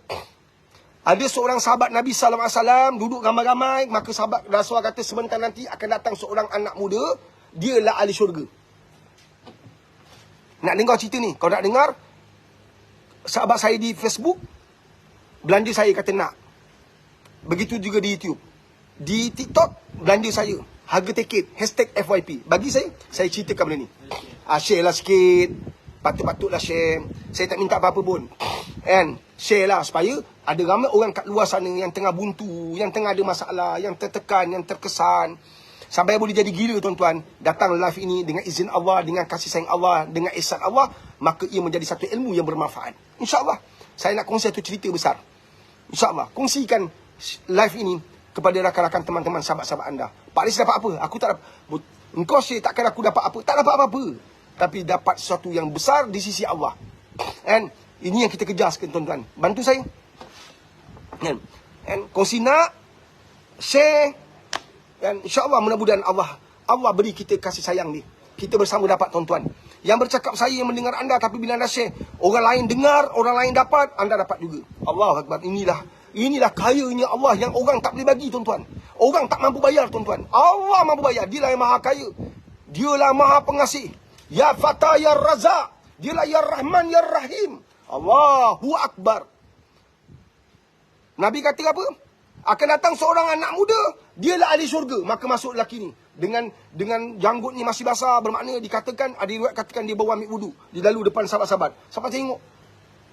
Ada seorang sahabat Nabi SAW duduk ramai-ramai. Maka sahabat Rasulullah kata sebentar nanti akan datang seorang anak muda. Dia lah ahli syurga. Nak dengar cerita ni? Kau nak dengar? Sahabat saya di Facebook belanja saya kata nak. Begitu juga di YouTube. Di TikTok belanja saya. Harga tiket. #FYP. Bagi saya ceritakan benda ni. Share lah sikit. Patut-patutlah share. Saya tak minta apa-apa pun. Share lah supaya ada ramai orang kat luar sana yang tengah buntu, yang tengah ada masalah, yang tertekan, yang terkesan. Sampai boleh jadi gila, tuan-tuan. Datang live ini dengan izin Allah, dengan kasih sayang Allah, dengan ihsan Allah, maka ia menjadi satu ilmu yang bermanfaat. InsyaAllah. Saya nak kongsi satu cerita besar. InsyaAllah. Kongsikan live ini kepada rakan-rakan teman-teman, sahabat-sahabat anda. Pak Aris dapat apa? Aku tak dapat. Engkau share, takkan aku dapat apa? Tak dapat apa-apa. Tapi dapat sesuatu yang besar di sisi Allah. Ini yang kita kejar sekarang, tuan-tuan. Bantu saya. Kongsi nak, share. Dan insyaAllah mudah-mudahan Allah beri kita kasih sayang ni. Kita bersama dapat, tuan-tuan. Yang bercakap saya yang mendengar anda, tapi bila anda share, orang lain dengar, orang lain dapat, anda dapat juga. Allahu Akbar. Inilah kayanya Allah yang orang tak boleh bagi, tuan-tuan. Orang tak mampu bayar, tuan-tuan. Allah mampu bayar. Dialah yang maha kaya. Dialah maha pengasih. Ya Fatah, Ya Razak. Dialah Ya Rahman, Ya Rahim. Allahu Akbar. Nabi kata apa? Akan datang seorang anak muda. Dialah ahli syurga. Maka masuk lelaki ni. Dengan janggutnya masih basah. Bermakna dikatakan, ada riwayat katakan dia bawa ambil wudu. Dia lalu depan sahabat-sahabat. Sahabat tengok.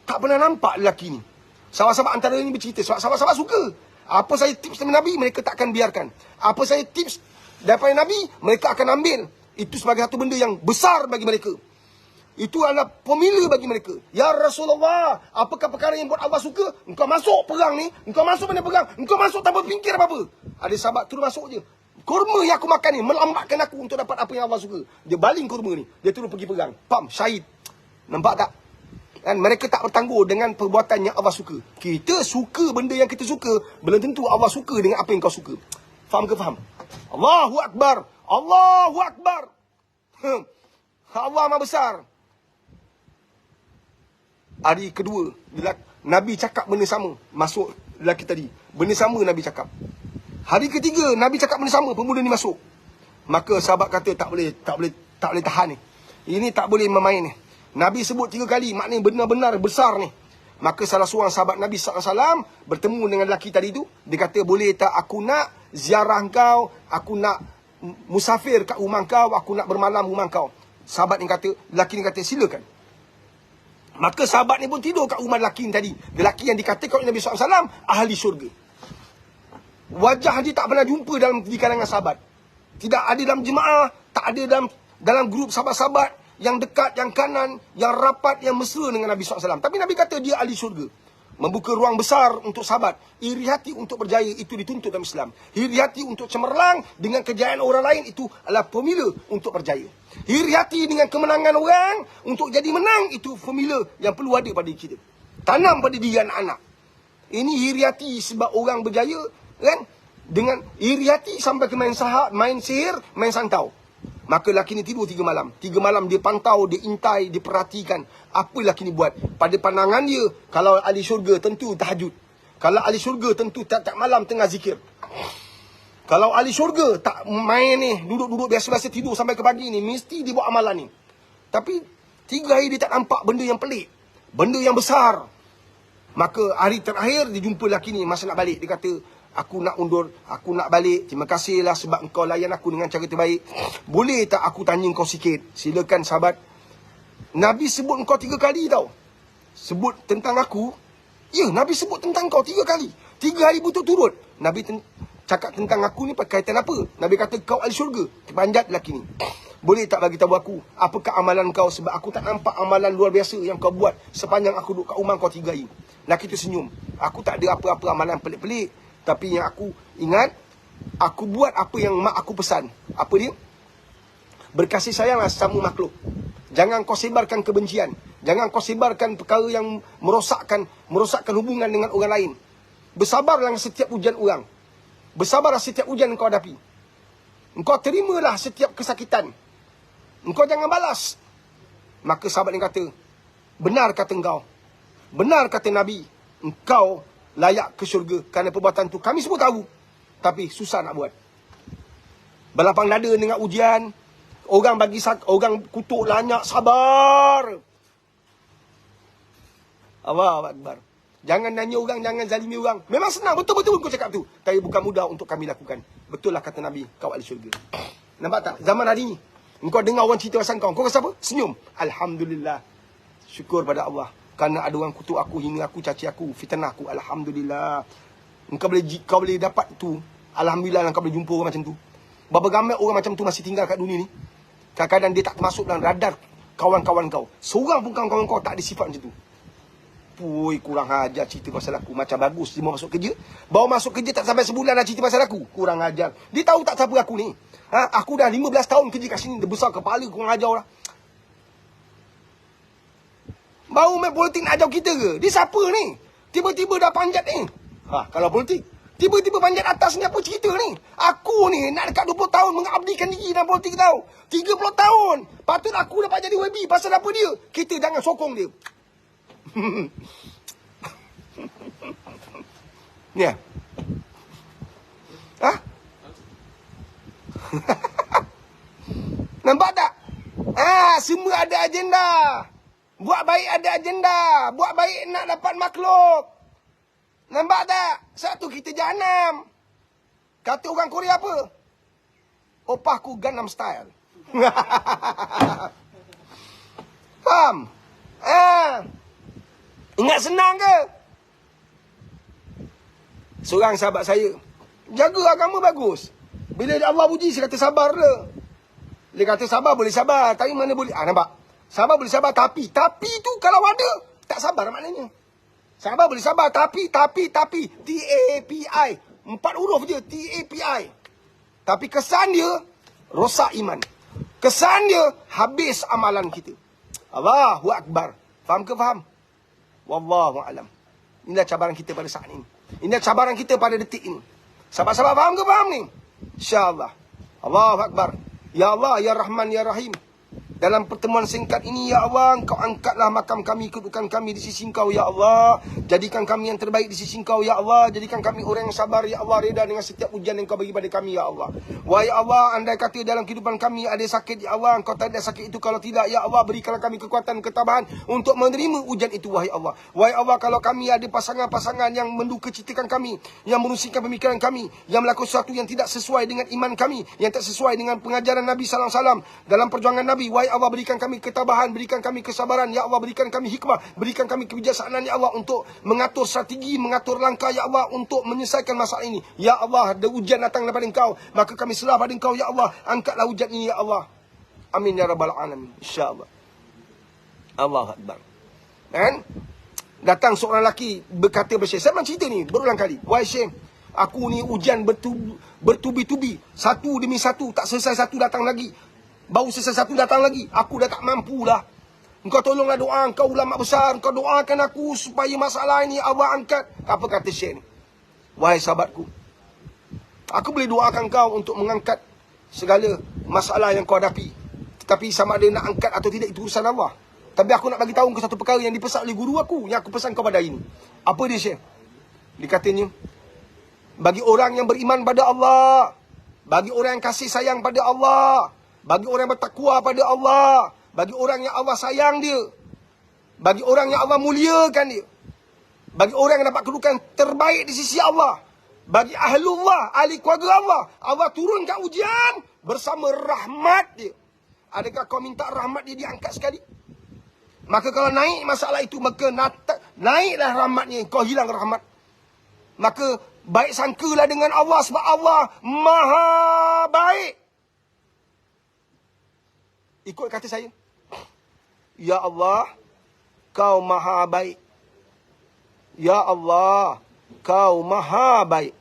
Tak pernah nampak lelaki ni. Sahabat-sahabat antara ini bercerita. Sahabat-sahabat suka. Apa saya tips dari Nabi, mereka tak akan biarkan. Apa saya tips daripada Nabi, mereka akan ambil. Itu sebagai satu benda yang besar bagi mereka. Itu adalah formula bagi mereka. Ya Rasulullah, apakah perkara yang buat Allah suka? Engkau masuk perang ni, engkau masuk mana perang, engkau masuk tanpa fikir apa-apa. Ada sahabat terus masuk je. Kurma yang aku makan ni melambatkan aku untuk dapat apa yang Allah suka. Dia baling kurma ni, dia terus pergi perang. Pam, syahid. Nampak tak? Dan mereka tak bertangguh dengan perbuatan yang Allah suka. Kita suka benda yang kita suka, belum tentu Allah suka dengan apa yang kau suka. Faham ke faham? Allahu Akbar. Allahu Akbar. Allah Maha Besar. Hari kedua, bila Nabi cakap benda sama, masuk lelaki tadi. Benda sama Nabi cakap. Hari ketiga, Nabi cakap benda sama, pemuda ni masuk. Maka sahabat kata tak boleh tahan ni. Ini tak boleh bermain ni. Nabi sebut 3 kali, maknanya benar-benar besar ni. Maka salah seorang sahabat Nabi SAW bertemu dengan lelaki tadi tu. Dia kata, boleh tak aku nak ziarah kau, aku nak musafir kat rumah kau, aku nak bermalam rumah kau. Sahabat ni kata, lelaki ni kata, silakan. Maka sahabat ni pun tidur kat rumah lelaki ni tadi. Lelaki yang dikatakan oleh Nabi SAW, ahli syurga. Wajah dia tak pernah jumpa di kalangan sahabat. Tidak ada dalam jemaah, tak ada dalam grup sahabat-sahabat yang dekat, yang kanan, yang rapat, yang mesra dengan Nabi SAW. Tapi Nabi kata dia ahli syurga. Membuka ruang besar untuk sahabat. Iri hati untuk berjaya, itu dituntut dalam Islam. Iri hati untuk cemerlang dengan kejayaan orang lain, itu adalah formula untuk berjaya. Iri hati dengan kemenangan orang, untuk jadi menang, itu formula yang perlu ada pada kita. Tanam pada diri anak-anak. Ini iri hati sebab orang berjaya, kan? Dengan iri hati sampai ke main sihir, main santau. Maka lelaki ni tidur 3 malam. 3 malam dia pantau, dia intai, dia perhatikan apa lelaki ni buat. Pada pandangan dia, kalau ahli syurga tentu tahajud. Kalau ahli syurga tentu tiap-tiap malam tengah zikir. Kalau ahli syurga tak main ni, duduk-duduk biasa-biasa tidur sampai ke pagi ni, mesti dia buat amalan ni. Tapi 3 hari dia tak nampak benda yang pelik, benda yang besar. Maka hari terakhir dia jumpa lelaki ni masa nak balik. Dia kata, aku nak undur, aku nak balik. Terima kasihlah sebab engkau layan aku dengan cara terbaik. Boleh tak aku tanya engkau sikit? Silakan sahabat. Nabi sebut engkau 3 kali tau. Sebut tentang aku. Ya, Nabi sebut tentang kau 3 kali. 3 hari berturut-turut. Nabi cakap tentang aku ni berkaitan apa? Nabi kata kau ahli syurga. Terpanjat lelaki ni. Boleh tak bagi tahu aku apakah amalan kau, sebab aku tak nampak amalan luar biasa yang kau buat sepanjang aku duduk kat rumah kau 3 hari. Lelaki tu senyum. Aku tak ada apa-apa amalan pelik-pelik. Tapi yang aku ingat, aku buat apa yang mak aku pesan. Apa dia? Berkasih sayanglah sesama makhluk. Jangan kau sebarkan kebencian. Jangan kau sebarkan perkara yang merosakkan hubungan dengan orang lain. Bersabarlah dengan setiap ujian orang. Bersabarlah setiap ujian kau hadapi. Engkau terimalah setiap kesakitan. Engkau jangan balas. Maka sahabat yang kata, benar kata engkau. Benar kata Nabi. Engkau layak ke syurga kerana perbuatan tu kami semua tahu, tapi susah nak buat. Berlapang dada dengan ujian, orang orang kutuk lanyak, sabar. Allahu Akbar. Jangan nanya orang, jangan zalimi orang. Memang senang, betul-betul kau cakap tu, tapi bukan mudah untuk kami lakukan. Betul lah kata Nabi, kau ahli syurga. Nampak tak? Zaman hari ni, engkau dengar orang cerita pasal kau rasa apa? Senyum. Alhamdulillah. Syukur pada Allah. Kerana ada orang kutuk aku, hina aku, caci aku, fitnah aku. Alhamdulillah. Kau boleh dapat tu. Alhamdulillah kau boleh jumpa orang macam tu. Berapa ramai orang macam tu masih tinggal kat dunia ni. Kadang-kadang dia tak masuk dalam radar kawan-kawan kau. Seorang pun kawan-kawan kau tak ada sifat macam tu. Puy, kurang ajar cerita pasal aku. Macam bagus dia mau masuk kerja. Baru masuk kerja tak sampai sebulan dah cerita pasal aku. Kurang ajar. Dia tahu tak siapa aku ni? Aku dah 15 tahun kerja kat sini. Dia besar kepala, kurang ajar lah. Baru main politik nak ajar kita ke? Dia siapa ni? Tiba-tiba dah panjat ni. Kalau politik. Tiba-tiba panjat atas ni, apa cerita ni? Aku ni nak dekat 20 tahun mengabdikan diri dalam politik tau. 30 tahun. Patut aku dapat jadi WB. Pasal apa dia? Kita jangan sokong dia. Ni ya? Nampak tak? Semua ada agenda. Buat baik ada agenda. Buat baik nak dapat makhluk. Nampak tak? Satu kita jahanam. Kata orang Korea apa? Opahku Gangnam Style. Faham? Ingat senang ke? Seorang sahabat saya, jaga agama bagus. Bila Allah puji, saya kata sabar le. Dia kata sabar boleh sabar, tapi mana boleh. Nampak? Sabar boleh sabar tapi tu kalau ada tak sabar maknanya. Sabar boleh sabar tapi TAPI. 4 huruf je TAPI. Tapi kesan dia rosak iman. Kesan dia habis amalan kita. Allahu Akbar. Faham ke faham? Wallahu a'lam. Inilah cabaran kita pada saat ini. Inilah cabaran kita pada detik ini. Sabar-sabar faham ke faham ni? InsyaAllah. Allahu Akbar. Ya Allah, Ya Rahman, Ya Rahim. Dalam pertemuan singkat ini, Ya Allah, Engkau angkatlah makam kami, kedudukan kami di sisi Engkau, Ya Allah. Jadikan kami yang terbaik di sisi Engkau, Ya Allah. Jadikan kami orang yang sabar, Ya Allah. Reda dengan setiap ujian yang Engkau bagi pada kami, Ya Allah. Wahai Allah, andai kata dalam kehidupan kami ada sakit, Ya Allah. Engkau tak ada sakit itu. Kalau tidak, Ya Allah, berikanlah kami kekuatan, ketabahan untuk menerima ujian itu, wahai Allah. Wahai Allah, kalau kami ada pasangan-pasangan yang menduka citakan kami, yang merusakkan pemikiran kami, yang melakukan sesuatu yang tidak sesuai dengan iman kami, yang tak sesuai dengan pengajaran Nabi SAW dalam perjuangan Nabi, wahai Allah, berikan kami ketabahan, berikan kami kesabaran, Ya Allah, berikan kami hikmah, berikan kami kebijaksanaan, Ya Allah, untuk mengatur strategi, mengatur langkah, Ya Allah, untuk menyelesaikan masalah ini. Ya Allah, ada ujian datang daripada Engkau, maka kami serah pada Engkau, Ya Allah. Angkatlah ujian ini, Ya Allah. Amin ya rabbal alamin. InsyaAllah. Allahu Akbar. Kan? Datang seorang lelaki berkata bersih. Saya memang cerita ni berulang kali. Wahai Syekh, aku ni ujian bertubi-tubi. Satu demi satu, tak selesai satu datang lagi. Baru selesai satu datang lagi. Aku dah tak mampu lah. Engkau tolonglah doa. Engkau ulama besar. Engkau doakan aku supaya masalah ini Allah angkat. Apa kata Syekh ni? Wahai sahabatku, aku boleh doakan kau untuk mengangkat segala masalah yang kau hadapi. Tetapi sama ada nak angkat atau tidak, itu urusan Allah. Tapi aku nak bagi tahu kau satu perkara yang dipesan oleh guru aku, yang aku pesan kau pada ini. Apa dia, Syekh? Dia katanya, bagi orang yang beriman pada Allah, bagi orang yang kasih sayang pada Allah, bagi orang yang bertakwa pada Allah, bagi orang yang Allah sayang dia, bagi orang yang Allah muliakan dia, bagi orang yang dapat kedudukan terbaik di sisi Allah, bagi ahlullah, ahli keluarga Allah, Allah turunkan ujian bersama rahmat dia. Adakah kau minta rahmat dia diangkat sekali? Maka kalau naik masalah itu, maka naiklah rahmatnya, kau hilang rahmat. Maka baik sangkalah dengan Allah, sebab Allah maha baik. Ikut kata saya. Ya Allah, kau maha baik. Ya Allah, kau maha baik.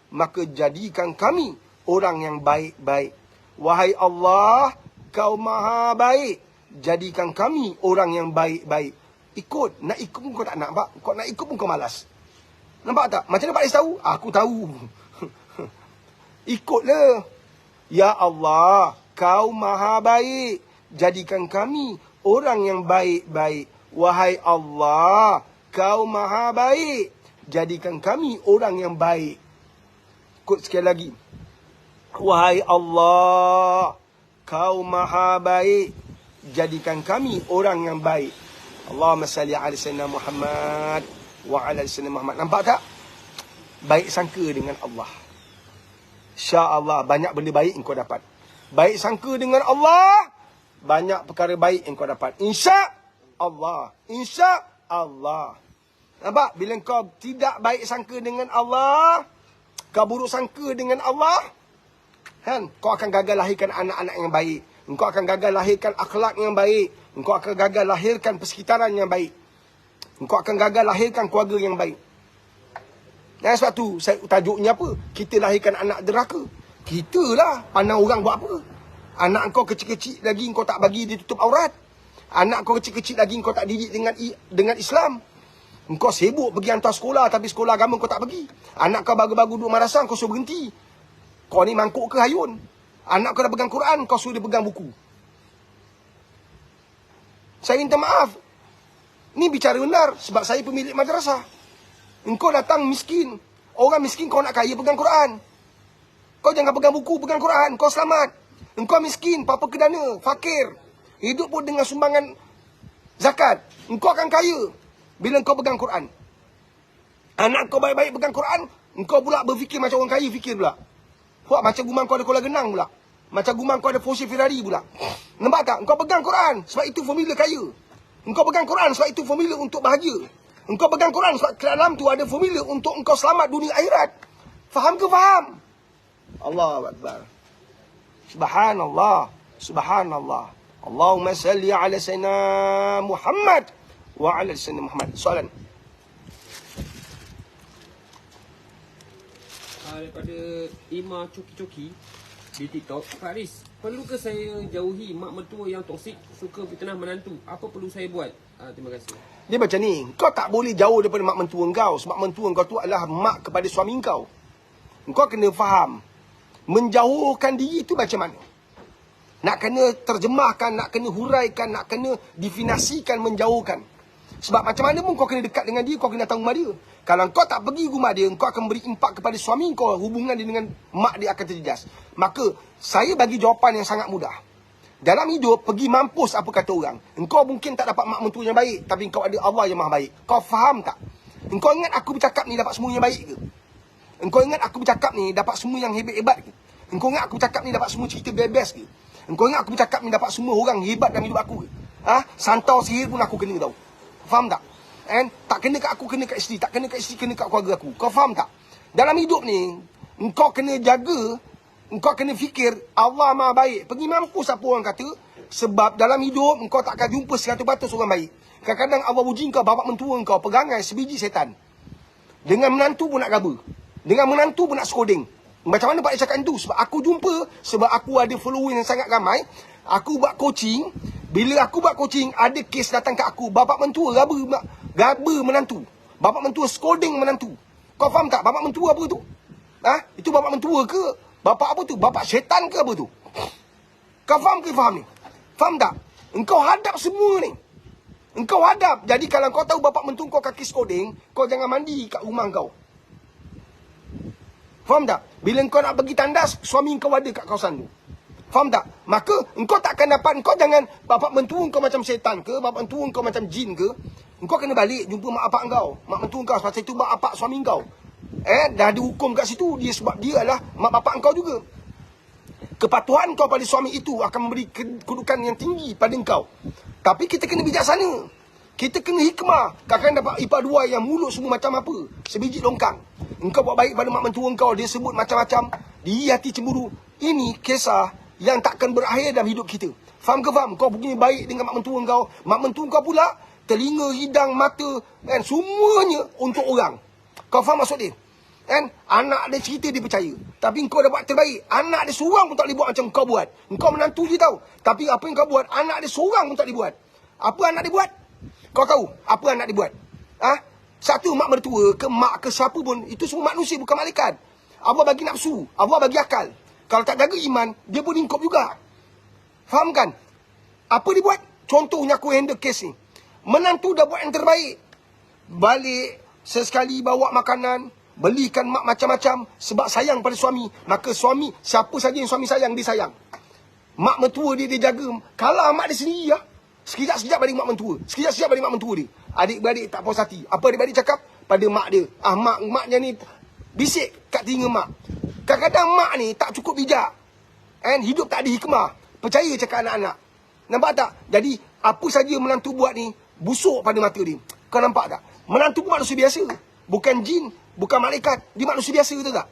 Maka jadikan kami orang yang baik-baik. Wahai Allah, kau maha baik. Jadikan kami orang yang baik-baik. Ikut. Nak ikut pun kau tak nak, Pak. Kau nak ikut pun kau malas. Nampak tak? Macam mana Pak Is tahu? Aku tahu. Ikutlah. Ya Allah, kau maha baik. Jadikan kami orang yang baik-baik. Wahai Allah, kau maha baik. Jadikan kami orang yang baik. Ikut sekali lagi. Wahai Allah, kau maha baik. Jadikan kami orang yang baik. Allahumma salli ala sayyidina Muhammad wa ala sayyidina Muhammad. Nampak tak? Baik sangka dengan Allah. InsyaAllah banyak benda baik yang kau dapat. Baik sangka dengan Allah, banyak perkara baik yang kau dapat. InsyaAllah. InsyaAllah. Nampak? Bila kau tidak baik sangka dengan Allah, kau buruk sangka dengan Allah, kan? Kau akan gagal lahirkan anak-anak yang baik. Engkau akan gagal lahirkan akhlak yang baik. Engkau akan gagal lahirkan persekitaran yang baik. Engkau akan gagal lahirkan keluarga yang baik. Dan sebab tu, tajuknya apa? Kita lahirkan anak deraka. Kita lah pandang orang buat apa. Anak kau kecil-kecil lagi, kau tak bagi dia tutup aurat. Anak kau kecil-kecil lagi, kau tak didik dengan Islam. Engkau sibuk pergi hantar sekolah, tapi sekolah agama kau tak pergi. Anak kau baru-baru duduk madrasah, kau suruh berhenti. Kau ni mangkuk ke hayun? Anak kau dah pegang Quran, kau suruh dia pegang buku. Saya minta maaf. Ni bicara benar, sebab saya pemilik madrasah. Engkau datang miskin. Orang miskin kau nak kaya pegang Quran. Kau jangan pegang buku, pegang Quran. Kau selamat. Engkau miskin, papa kedana, fakir. Hidup pun dengan sumbangan zakat. Engkau akan kaya bila engkau pegang Quran. Anak kau baik-baik pegang Quran, engkau pula berfikir macam orang kaya fikir pula. Buat macam gumang kau ada kolam genang pula. Macam gumang kau ada Porsche Ferrari pula. Nampak tak? Engkau pegang Quran, sebab itu formula kaya. Engkau pegang Quran, sebab itu formula untuk bahagia. Engkau pegang Quran, sebab dalam tu ada formula untuk engkau selamat dunia akhirat. Faham ke faham? Allahu Akbar. Subhanallah. Subhanallah. Allahumma salli ala sayyidina Muhammad wa ala sayyidina Muhammad. Soalan. Daripada Ima Coki-Coki di TikTok, Pak Haris, perlu ke saya jauhi mak mertua yang toksik, suka fitnah menantu? Apa perlu saya buat? Terima kasih. Dia macam ni, kau tak boleh jauh daripada mak mentua kau, sebab mentua kau tu adalah mak kepada suami kau. Kau kena faham, menjauhkan diri itu macam mana. Nak kena terjemahkan, nak kena huraikan, nak kena definasikan menjauhkan. Sebab macam mana pun kau kena dekat dengan dia, kau kena tahu rumah dia. Kalau kau tak pergi rumah dia, kau akan beri impak kepada suami kau, hubungan dia dengan mak dia akan terjejas. Maka, saya bagi jawapan yang sangat mudah. Dalam hidup, pergi mampus apa kata orang. Engkau mungkin tak dapat mak mentua yang baik, tapi engkau ada Allah yang maha baik. Kau faham tak? Engkau ingat aku bercakap ni dapat semua yang baik ke? Engkau ingat aku bercakap ni dapat semua yang hebat-hebat ke? Engkau ingat aku bercakap ni dapat semua cerita best ke? Engkau ingat aku bercakap ni dapat semua orang hebat dalam hidup aku ke? Santau sihir pun aku kena tau. Faham tak? Tak kena kat aku, kena kat isteri. Tak kena kat isteri, kena kat keluarga aku. Kau faham tak? Dalam hidup ni, engkau kena jaga, engkau kena fikir Allah maha baik. Pergi mampus apa orang kata. Sebab dalam hidup, engkau tak akan jumpa 100% orang baik. Kadang-kadang Allah uji kau, bapak mentua kau, pegangai sebiji setan. Dengan menantu pun nak gaba. Dengan menantu pun nak skoding. Macam mana Pak cakap itu? Sebab aku jumpa, sebab aku ada following yang sangat ramai. Aku buat coaching. Bila aku buat coaching, ada kes datang kat aku. Bapak mentua gaba menantu. Bapak mentua scolding menantu. Kau faham tak? Bapak mentua apa tu? Itu bapak mentua ke? Bapak apa tu? Bapak syaitan ke apa tu? Kau faham ke faham ni? Faham tak? Engkau hadap semua ni. Engkau hadap. Jadi kalau kau tahu bapak mentua kau kaki scolding, kau jangan mandi kat rumah kau. Faham tak? Bila kau nak pergi tandas, suami kau ada kat kawasan tu. Faham tak? Maka engkau takkan dapat, engkau jangan bapak mentua kau macam syaitan ke, bapak mentua kau macam jin ke. Engkau kena balik jumpa mak bapak kau, mak mentua kau, sebab itu mak bapak suami kau. Dah ada hukum kat situ, dia sebab dia adalah mak bapak kau juga. Kepatuhan kau pada suami itu akan memberi kedudukan yang tinggi pada engkau. Tapi kita kena bijaksana. Kita kena hikmah. Kadang-kadang dapat ipar dua yang mulut semua macam apa? Sebiji longkang. Engkau buat baik pada mak mentua kau, dia sebut macam-macam. Dia hati cemburu. Ini kisah yang takkan berakhir dalam hidup kita. Faham ke faham? Kau begini baik dengan mak mentua kau. Mak mentua kau pula, telinga, hidang, mata, semuanya untuk orang. Kau faham maksud dia? Anak dia cerita dia percaya. Tapi kau dah buat terbaik. Anak dia seorang pun tak boleh buat macam kau buat. Kau menantu je tahu. Tapi apa yang kau buat, anak dia seorang pun tak boleh buat. Apa anak dia buat? Kau tahu apa anak dia buat? Satu, mak mertua ke mak ke siapa pun, itu semua manusia, bukan malaikat. Allah bagi nafsu, Allah bagi akal. Kalau tak jaga iman, dia pun lingkup juga. Faham kan? Apa dia buat? Contohnya aku handle kes ni. Menantu dah buat yang terbaik. Balik, sesekali bawa makanan, belikan mak macam-macam sebab sayang pada suami. Maka suami, siapa saja yang suami sayang, dia sayang. Mak mentua dia jaga. Kalau mak dia sendiri ya, sekejap-sekejap balik mak mentua. Sekejap-sekejap balik mak mentua dia. Adik-beradik tak puas hati. Apa adik-beradik cakap? Pada mak dia. Maknya ni bisik kat telinga mak. Kadang-kadang mak ni tak cukup bijak. Hidup tak ada hikmah. Percaya cakap anak-anak. Nampak tak? Jadi, apa saja menantu buat ni, busuk pada mata dia. Kau nampak tak? Menantu pun manusia biasa. Bukan jin, bukan malaikat. Dia manusia biasa, betul tak?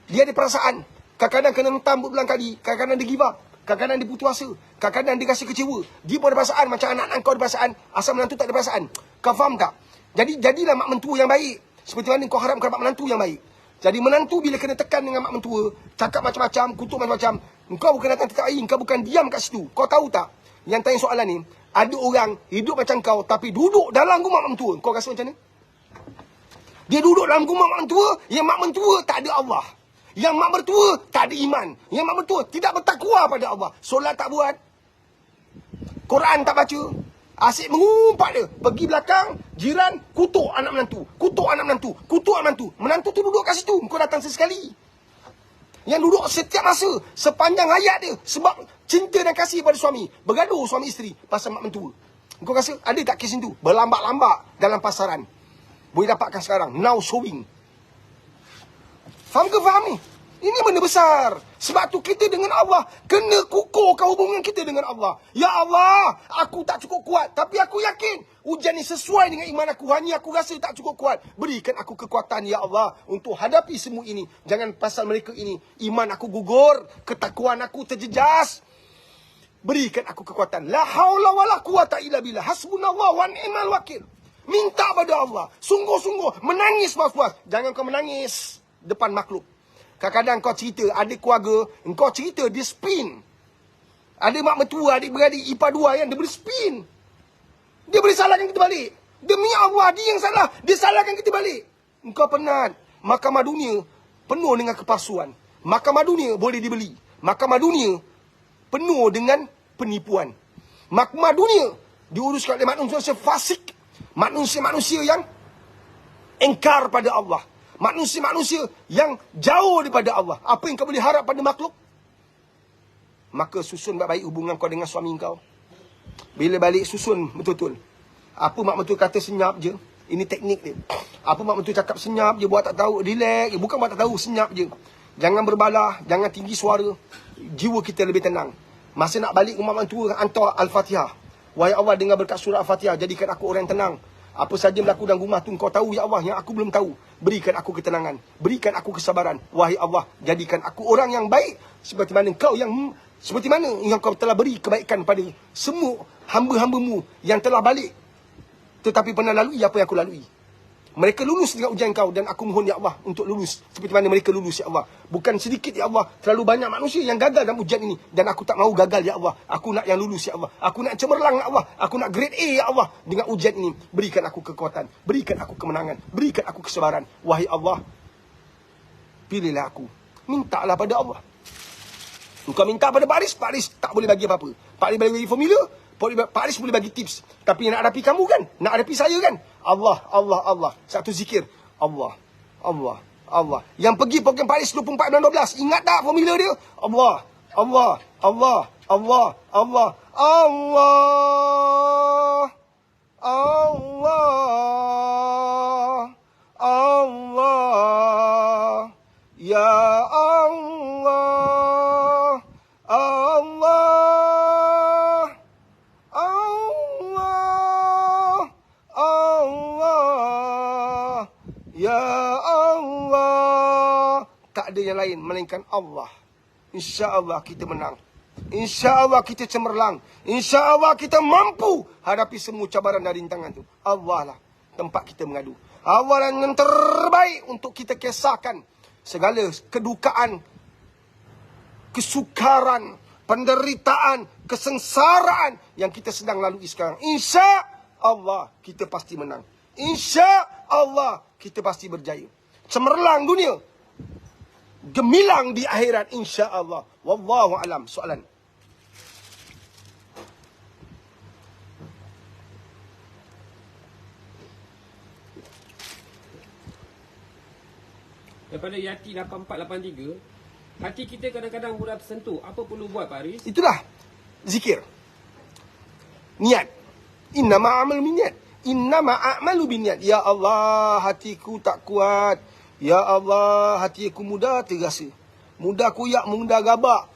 Dia ada perasaan. Kadang-kadang kena hentam berulang kali. Kadang-kadang dia give up. Kadang-kadang dia putus asa. Kadang-kadang dia rasa kecewa. Dia pun ada perasaan. Macam anak-anak kau ada perasaan. Asal menantu tak ada perasaan. Kau faham tak? Jadi, jadilah mak mentua yang baik. Seperti mana kau harapkan mak menantu yang baik. Jadi menantu bila kena tekan dengan mak mentua, cakap macam-macam, kutuk macam-macam, engkau bukan datang tekak air, engkau bukan diam kat situ. Kau tahu tak? Yang tanya soalan ni, ada orang hidup macam kau tapi duduk dalam rumah mak mentua. Kau rasa macam mana? Dia duduk dalam rumah mak mentua, yang mak mentua tak ada Allah. Yang mak mertua tak ada iman. Yang mak mertua tidak bertakwa pada Allah. Solat tak buat. Quran tak baca. Asyik mengumpat dia. Pergi belakang, jiran, kutuk anak menantu. Kutuk anak menantu. Kutuk anak menantu. Menantu tu duduk kat situ. Kau datang sesekali. Yang duduk setiap masa. Sepanjang hayat dia. Sebab cinta dan kasih pada suami. Bergaduh suami isteri pasal mak mentua. Kau rasa ada tak kes itu? Berlambak-lambak dalam pasaran. Boleh dapatkan sekarang. Now showing. Faham ke faham ni? Ini benda besar. Sebab tu kita dengan Allah kena kukuhkan hubungan kita dengan Allah. Ya Allah, aku tak cukup kuat. Tapi aku yakin ujian ni sesuai dengan iman aku. Hanya aku rasa tak cukup kuat. Berikan aku kekuatan, Ya Allah, untuk hadapi semua ini. Jangan pasal mereka ini iman aku gugur, ketakwaan aku terjejas. berikan aku kekuatan. La haula wala quwata illa billah. Hasbunallah wa ni'mal wakil. Minta pada Allah. Sungguh-sungguh. Menangis puas-puas. Jangan kau menangis depan makhluk. Kadang-kadang kau cerita, ada keluarga, kau cerita, dia spin. Ada mak mertua, adik-beradik, ipar dua yang dia boleh spin. Dia boleh salahkan kita balik. Demi Allah, dia yang salah. Dia salahkan kita balik. Engkau penat. Mahkamah dunia penuh dengan kepalsuan. Mahkamah dunia boleh dibeli. Mahkamah dunia penuh dengan penipuan. Mahkamah dunia diuruskan oleh manusia fasik. Manusia-manusia yang engkar pada Allah. Manusia-manusia yang jauh daripada Allah. Apa yang kau boleh harap pada makhluk? Maka susun baik-baik hubungan kau dengan suami kau. Bila balik susun betul-betul. Apa mak mentua kata senyap je. Ini teknik dia. Apa mak mentua cakap senyap je, buat tak tahu, relax. Bukan buat tak tahu, senyap je. Jangan berbalah, jangan tinggi suara. Jiwa kita lebih tenang. Masa nak balik rumah mak mentua, hantar Al-Fatihah. Wahai Allah, dengar berkat surah Al-Fatihah, jadikan aku orang tenang. Apa saja berlaku dalam rumah tu kau tahu ya Allah, yang aku belum tahu. Berikan aku ketenangan, berikan aku kesabaran. Wahai Allah, jadikan aku orang yang baik seperti mana kau telah beri kebaikan pada semua hamba-hambamu yang telah balik tetapi pernah lalui apa yang aku lalui. Mereka lulus dengan ujian kau dan aku mohon ya Allah untuk lulus seperti mana mereka lulus ya Allah. Bukan sedikit ya Allah, terlalu banyak manusia yang gagal dalam ujian ini dan aku tak mahu gagal ya Allah. Aku nak yang lulus ya Allah. Aku nak cemerlang ya Allah. Aku nak grade A ya Allah dengan ujian ini. Berikan aku kekuatan, berikan aku kemenangan, berikan aku kesabaran. Wahai Allah, pilihlah aku. Mintalah pada Allah. Engkau minta pada Pak Aris tak boleh bagi apa-apa. Pak Aris boleh bagi formula, Pak Aris boleh bagi tips. Tapi nak hadapi kamu kan? Nak hadapi saya kan? Allah, Allah, Allah. Satu zikir. Allah, Allah, Allah. Yang pergi program Pak Aris 24 bulan 12. Ingat tak formula dia? Allah, Allah, Allah, Allah, Allah, Allah, Allah, Allah, ya Allah, Allah, Allah, Allah, ya Allah. Tak ada yang lain melainkan Allah. InsyaAllah kita menang. InsyaAllah kita cemerlang. InsyaAllah kita mampu hadapi semua cabaran dan rintangan itu. Allah lah tempat kita mengadu. Allah lah yang terbaik untuk kita kisahkan segala kedukaan, kesukaran, penderitaan, kesengsaraan yang kita sedang lalui sekarang. InsyaAllah kita pasti menang. InsyaAllah kita pasti berjaya. Cemerlang dunia, gemilang di akhirat, insya-Allah. Wallahu alam. Soalan. Daripada Yati 8483, hati kita kadang-kadang mudah tersentuh. Apa perlu buat Pak Aris? Itulah zikir. Niat. Innama a'malu binniyat. Innama a'malu binniyat. Ya Allah, hatiku tak kuat. Ya Allah, hati aku mudah terasa. Mudah koyak, mudah gabak.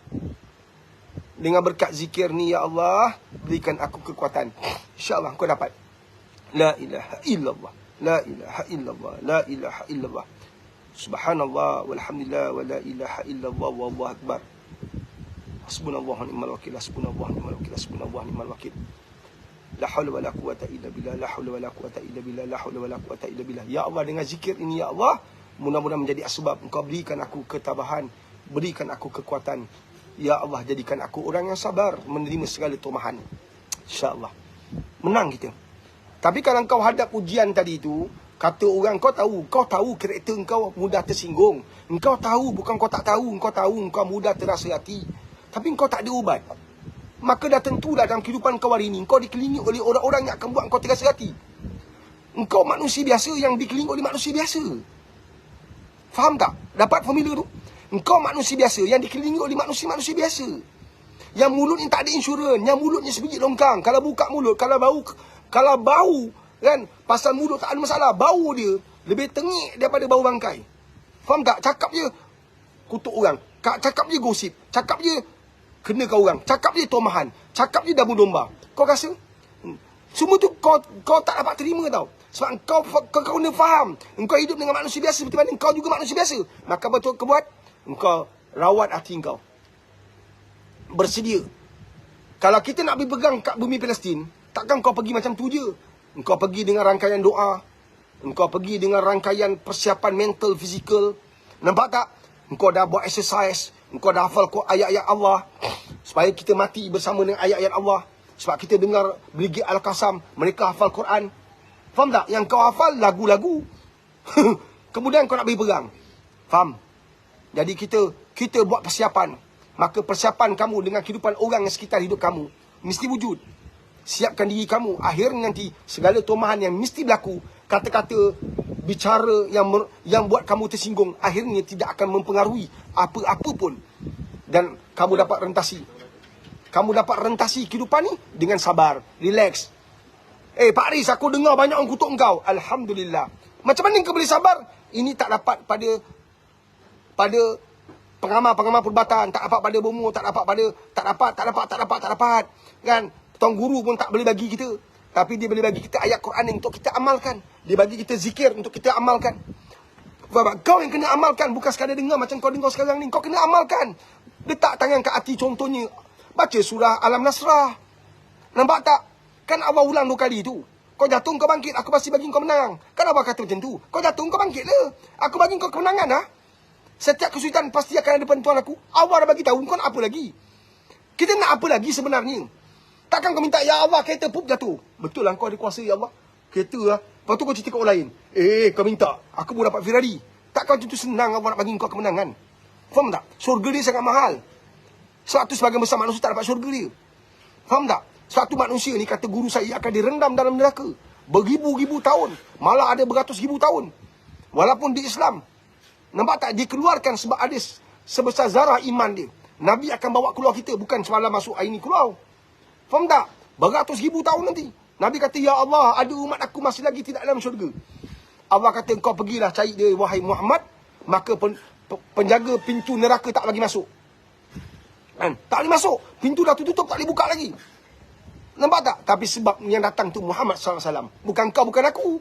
Dengan berkat zikir ni, ya Allah, berikan aku kekuatan. InsyaAllah kau dapat. La ilaha illallah. La ilaha illallah. La ilaha illallah. Subhanallah, walhamdulillah, wa la ilaha illallah, wallahu akbar. Hasbunallahu ni'mal wakil, hasbunallahu ni'mal wakil, hasbunallahu ni'mal wakil. La haula wala quwata illa billah, la haula wala quwata illa billah, la haula wala quwata illa billah. Ya Allah, dengan zikir ini ya Allah, mudah-mudahan menjadi asbab Engkau berikan aku ketabahan, berikan aku kekuatan. Ya Allah, jadikan aku orang yang sabar menerima segala tomahan. InsyaAllah menang kita. Tapi kalau kau hadap ujian tadi itu, kata orang kau tahu karakter engkau mudah tersinggung. Engkau tahu, bukan kau tak tahu, engkau tahu engkau mudah terasa hati. Tapi engkau tak ada ubat. Maka dah tentulah dalam kehidupan kau hari ini, engkau dikelilingi oleh orang-orang yang akan buat engkau terasa hati. Engkau manusia biasa yang dikelilingi oleh manusia biasa. Faham tak? Dapat formula tu? Engkau manusia biasa yang dikelilingi oleh manusia-manusia biasa. Yang mulutnya tak ada insurans, yang mulutnya sebiji longkang. Kalau buka mulut, kalau bau kan, pasal mulut tak ada masalah, bau dia lebih tengik daripada bau bangkai. Faham tak? Cakap je kutuk orang, cakap je gosip, cakap je kenakan orang, cakap je tomahan, cakap je dabu domba. Kau rasa semua tu kau tak dapat terima tau. Sebab kau kena faham, engkau hidup dengan manusia biasa seperti mana engkau juga manusia biasa. Maka betul kau buat, engkau rawat hati engkau. Bersedia Kalau kita nak pergi pegang kat bumi Palestin, takkan kau pergi macam tu je. Engkau pergi dengan rangkaian doa. Engkau pergi dengan rangkaian persiapan mental, fizikal. Nampak tak? Engkau dah buat exercise. Engkau dah hafal ayat-ayat Allah. Supaya kita mati bersama dengan ayat-ayat Allah. Sebab kita dengar Brigade Al-Qassam, mereka hafal Quran. Faham tak? Yang kau hafal lagu-lagu. Kemudian kau nak pergi perang. Faham? Jadi kita buat persiapan. Maka persiapan kamu dengan kehidupan orang yang sekitar hidup kamu mesti wujud. Siapkan diri kamu. Akhirnya nanti segala tomahan yang mesti berlaku, kata-kata, bicara yang buat kamu tersinggung, akhirnya tidak akan mempengaruhi apa-apa pun. Dan kamu dapat rentasi. Kamu dapat rentasi kehidupan ni dengan sabar, relax. Pak Riz, aku dengar banyak orang kutuk engkau. Alhamdulillah. Macam mana kau boleh sabar? Ini tak dapat pada pengamal perubatan, tak dapat pada bomo, tak dapat. Kan? Tuan guru pun tak boleh bagi kita. Tapi dia boleh bagi kita ayat Quran untuk kita amalkan. Dia bagi kita zikir untuk kita amalkan. Kau yang kena amalkan, bukan sekadar dengar macam kau dengar sekarang ni. Kau kena amalkan. Letak tangan kat hati, contohnya baca surah Alam Nasrah. Nampak tak? Kan Allah ulang 2 kali tu. Kau jatuh, kau bangkit, aku pasti bagi kau menang. Kan Allah kata macam tu. Kau jatuh, kau bangkit lah. Aku bagi kau kemenangan lah. Setiap kesulitan pasti akan ada bantuan aku. Allah dah bagi tahu, kau nak apa lagi? Kita nak apa lagi sebenarnya? Takkan kau minta, ya Allah, kereta pup jatuh. Betul lah, kau ada kuasa, ya Allah. Kereta lah. Lepas tu kau cerita kat orang lain. Kau minta, aku pun dapat Ferrari. Takkan macam tu senang Allah nak bagi kau kemenangan. Faham tak? Syurga dia sangat mahal. Sebab tu sebagian besar manusia tak dapat syurga dia. Faham tak? Sebab tu manusia ni, kata guru saya, akan direndam dalam neraka. Beribu-ribu tahun. Malah ada beratus ribu tahun. Walaupun di Islam, nampak tak? Dia keluarkan sebab ada sebesar zarah iman dia. Nabi akan bawa keluar kita. Bukan semalam masuk, hari ni keluar. Faham tak? Beratus ribu tahun nanti. Nabi kata, ya Allah, ada umat aku masih lagi tidak dalam syurga. Allah kata, kau pergilah cari dia, wahai Muhammad. Maka penjaga pintu neraka tak bagi masuk. Kan? Tak boleh masuk. Pintu dah tutup, tak boleh buka lagi. Nampak tak? Tapi sebab yang datang tu Muhammad SAW. Bukan kau, bukan aku.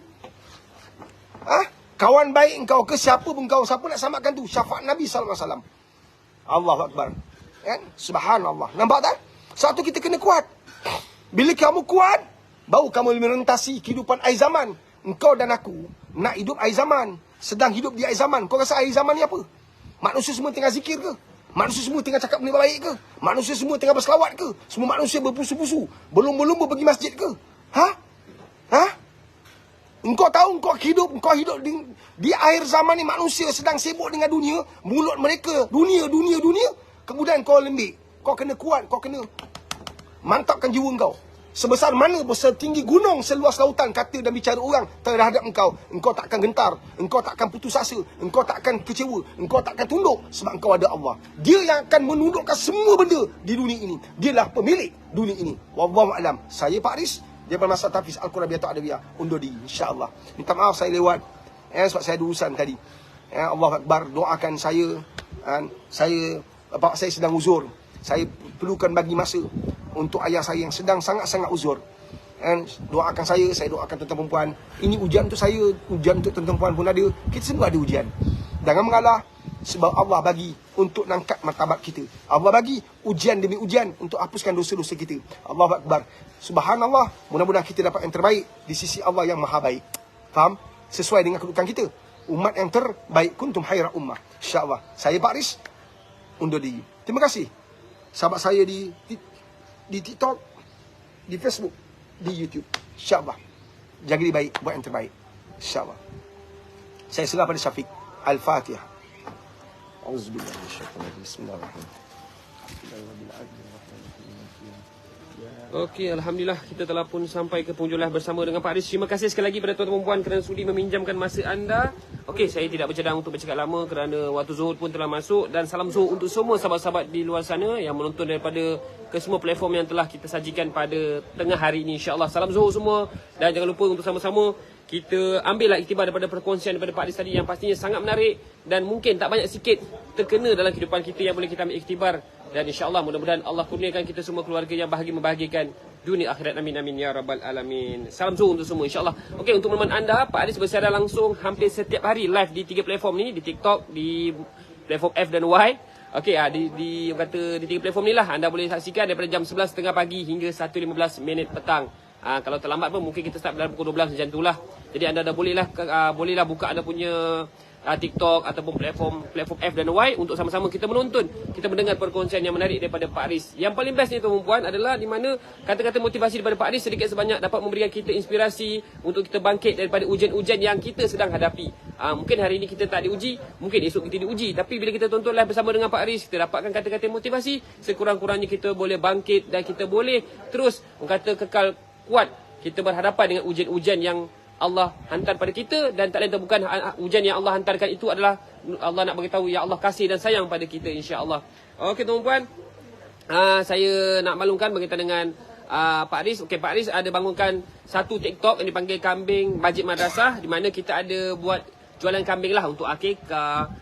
Kawan baik engkau ke siapa pun kau, siapa nak selamatkan tu? Syafaat Nabi SAW. Allahu Akbar. Kan? Subhanallah. Nampak tak? Satu kita kena kuat. Bila kamu kuat, baru kamu merentasi kehidupan akhir zaman. Engkau dan aku nak hidup akhir zaman. Sedang hidup di akhir zaman. Kau rasa akhir zaman ni apa? Manusia semua tengah zikir ke? Manusia semua tengah cakap benda baik ke? Manusia semua tengah berselawat ke? Semua manusia berpusu-pusu. Belum pergi masjid ke? Engkau tahu engkau hidup di akhir zaman ni, manusia sedang sibuk dengan dunia. Mulut mereka dunia. Kemudian kau lembik. Kau kena kuat. Kau kena mantapkan jiwa engkau. Sebesar mana, setinggi gunung, seluas lautan, kata dan bicara orang terhadap engkau, engkau tak akan gentar, engkau tak akan putus asa, engkau tak akan kecewa, engkau tak akan tunduk. Sebab engkau ada Allah. Dia yang akan menundukkan semua benda di dunia ini. Dialah pemilik dunia ini. Wallahualam. Saya Pak Riz, dia bermasa Tafiz Al-Quran Biatuk Adawiyah. Undur diri, insyaAllah. Minta maaf saya lewat, sebab saya ada urusan tadi. Allah Akbar, doakan saya. Bapak saya sedang uzur. Saya perlukan bagi masa untuk ayah saya yang sedang sangat-sangat uzur. Doakan saya doakan tuan-tuan perempuan. Ini ujian untuk saya, ujian untuk tuan-tuan perempuan pun ada. Kita semua ada ujian. Jangan mengalah, sebab Allah bagi untuk nangkat martabat kita. Allah bagi ujian demi ujian untuk hapuskan dosa-dosa kita. Allahu Akbar. Subhanallah. Mudah-mudahan kita dapat yang terbaik di sisi Allah yang maha baik. Faham? Sesuai dengan kedudukan kita. Umat yang terbaik. Kuntum khaira ummah. InsyaAllah. Saya Pak Riz, undur diri. Terima kasih. Sahabat saya di TikTok, di Facebook, di YouTube. InsyaAllah. Jaga diri baik, buat yang terbaik. InsyaAllah. Saya serah pada Syafiq. Al-Fatihah. Auzubillah minasyaitanir Bismillahirrahmanirrahim. Okey, Alhamdulillah kita telah pun sampai ke penghujung bersama dengan Pak Riz. Terima kasih sekali lagi kepada tuan-tuan perempuan kerana sudi meminjamkan masa anda. Okey, saya tidak bercadang untuk bercakap lama kerana waktu zuhur pun telah masuk. Dan salam zuhur untuk semua sahabat-sahabat di luar sana yang menonton daripada ke semua platform yang telah kita sajikan pada tengah hari ini, insyaAllah. Salam zuhur semua. Dan jangan lupa untuk sama-sama kita ambillah iktibar daripada perkongsian daripada Pak Riz tadi yang pastinya sangat menarik. Dan mungkin tak banyak sikit terkena dalam kehidupan kita yang boleh kita ambil iktibar. Dan insyaAllah mudah-mudahan Allah kurniakan kita semua keluarga yang bahagia membahagikan dunia akhirat. Amin amin ya rabbal alamin. Salam zuhur untuk semua, insyaAllah. Okey, untuk makluman anda, Pak Riz bersiaran langsung hampir setiap hari live di 3 platform ni, di TikTok, di platform F dan Y. Okey, di kata di 3 platform ni lah anda boleh saksikan daripada jam 11.30 pagi hingga 1.15 minit petang. Kalau terlambat pun mungkin kita start dalam pukul 12 macam itulah. Jadi anda dah bolehlah buka anda punya TikTok ataupun platform F dan Y untuk sama-sama kita menonton, kita mendengar perkongsian yang menarik daripada Pak Aris. Yang paling best ni tuan-tuan puan adalah di mana kata-kata motivasi daripada Pak Aris sedikit sebanyak dapat memberikan kita inspirasi untuk kita bangkit daripada ujian-ujian yang kita sedang hadapi. Mungkin hari ini kita tak diuji, mungkin esok kita diuji, tapi bila kita tonton live bersama dengan Pak Aris, kita dapatkan kata-kata motivasi, sekurang-kurangnya kita boleh bangkit dan kita boleh terus kekal kuat kita berhadapan dengan ujian-ujian yang Allah hantar pada kita, dan tak lain bukan ujian yang Allah hantarkan itu adalah Allah nak beritahu ya Allah kasih dan sayang pada kita, insya-Allah. Okey tuan-puan, saya nak maklumkan berkaitan dengan Pak Aris. Okey, Pak Aris ada bangunkan satu TikTok yang dipanggil Kambing Masjid Madrasah, di mana kita ada buat jualan kambing lah untuk akikah,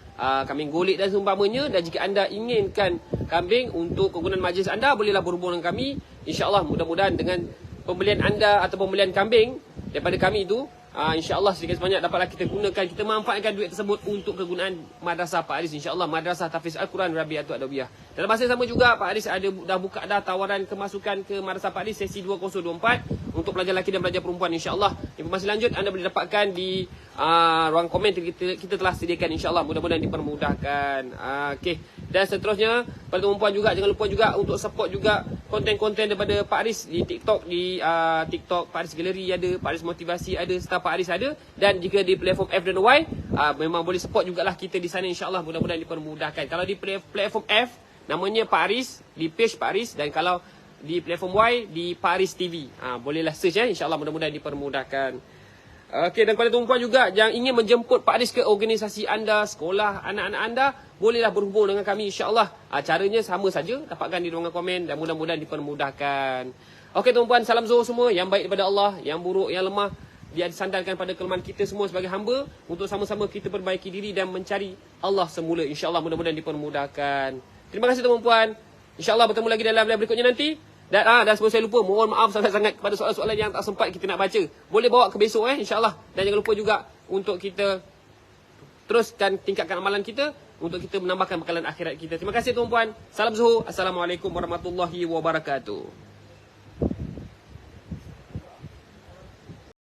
kambing golek dan seumpamanya. Dan jika anda inginkan kambing untuk kegunaan majlis anda, bolehlah berhubung dengan kami. InsyaAllah mudah-mudahan dengan pembelian anda atau pembelian kambing daripada kami itu, insyaAllah sedikit sebanyak dapatlah kita gunakan, kita manfaatkan duit tersebut untuk kegunaan Madrasah Pak Aris, insyaAllah Madrasah Tahfiz Al-Quran Rabiatul Adawiyah. Dalam masa yang sama juga Pak Aris dah buka tawaran kemasukan ke Madrasah Pak Aris sesi 2024 untuk pelajar lelaki dan pelajar perempuan, insyaAllah. Informasi lanjut anda boleh dapatkan di ruang komen kita telah sediakan, insyaAllah mudah-mudahan dipermudahkan. Okey, dan seterusnya pada perempuan juga jangan lupa juga untuk support juga konten-konten daripada Pak Aris di TikTok, di TikTok Pak Aris Gallery ada, Pak Aris Motivasi ada, Star Pak Aris ada, dan jika di platform F dan Y memang boleh support jugalah kita di sana, insyaAllah mudah-mudahan dipermudahkan. Kalau di platform F namanya Pak Aris, di page Pak Aris, dan kalau di platform Y di Pak Aris TV. Bolehlah search ya, insyaAllah mudah-mudahan dipermudahkan. Okey, dan kepada tuan-tuan juga yang ingin menjemput Pak Aris ke organisasi anda, sekolah anak-anak anda, bolehlah berhubung dengan kami, insyaAllah. Caranya sama saja, dapatkan di ruangan komen dan mudah-mudahan dipermudahkan. Okey tuan-tuan, salam zuhur semua, yang baik daripada Allah, yang buruk, yang lemah dia disandarkan pada kelemahan kita semua sebagai hamba, untuk sama-sama kita perbaiki diri dan mencari Allah semula, insyaAllah mudah-mudahan dipermudahkan. Terima kasih tuan-tuan. InsyaAllah bertemu lagi dalam live berikutnya nanti. Dan sebelum saya lupa, mohon maaf sangat-sangat kepada soalan-soalan yang tak sempat kita nak baca. Boleh bawa ke besok insya-Allah. Dan jangan lupa juga untuk kita teruskan tingkatkan amalan kita untuk kita menambahkan bekalan akhirat kita. Terima kasih tuan-puan. Salam zuhur. Assalamualaikum warahmatullahi wabarakatuh.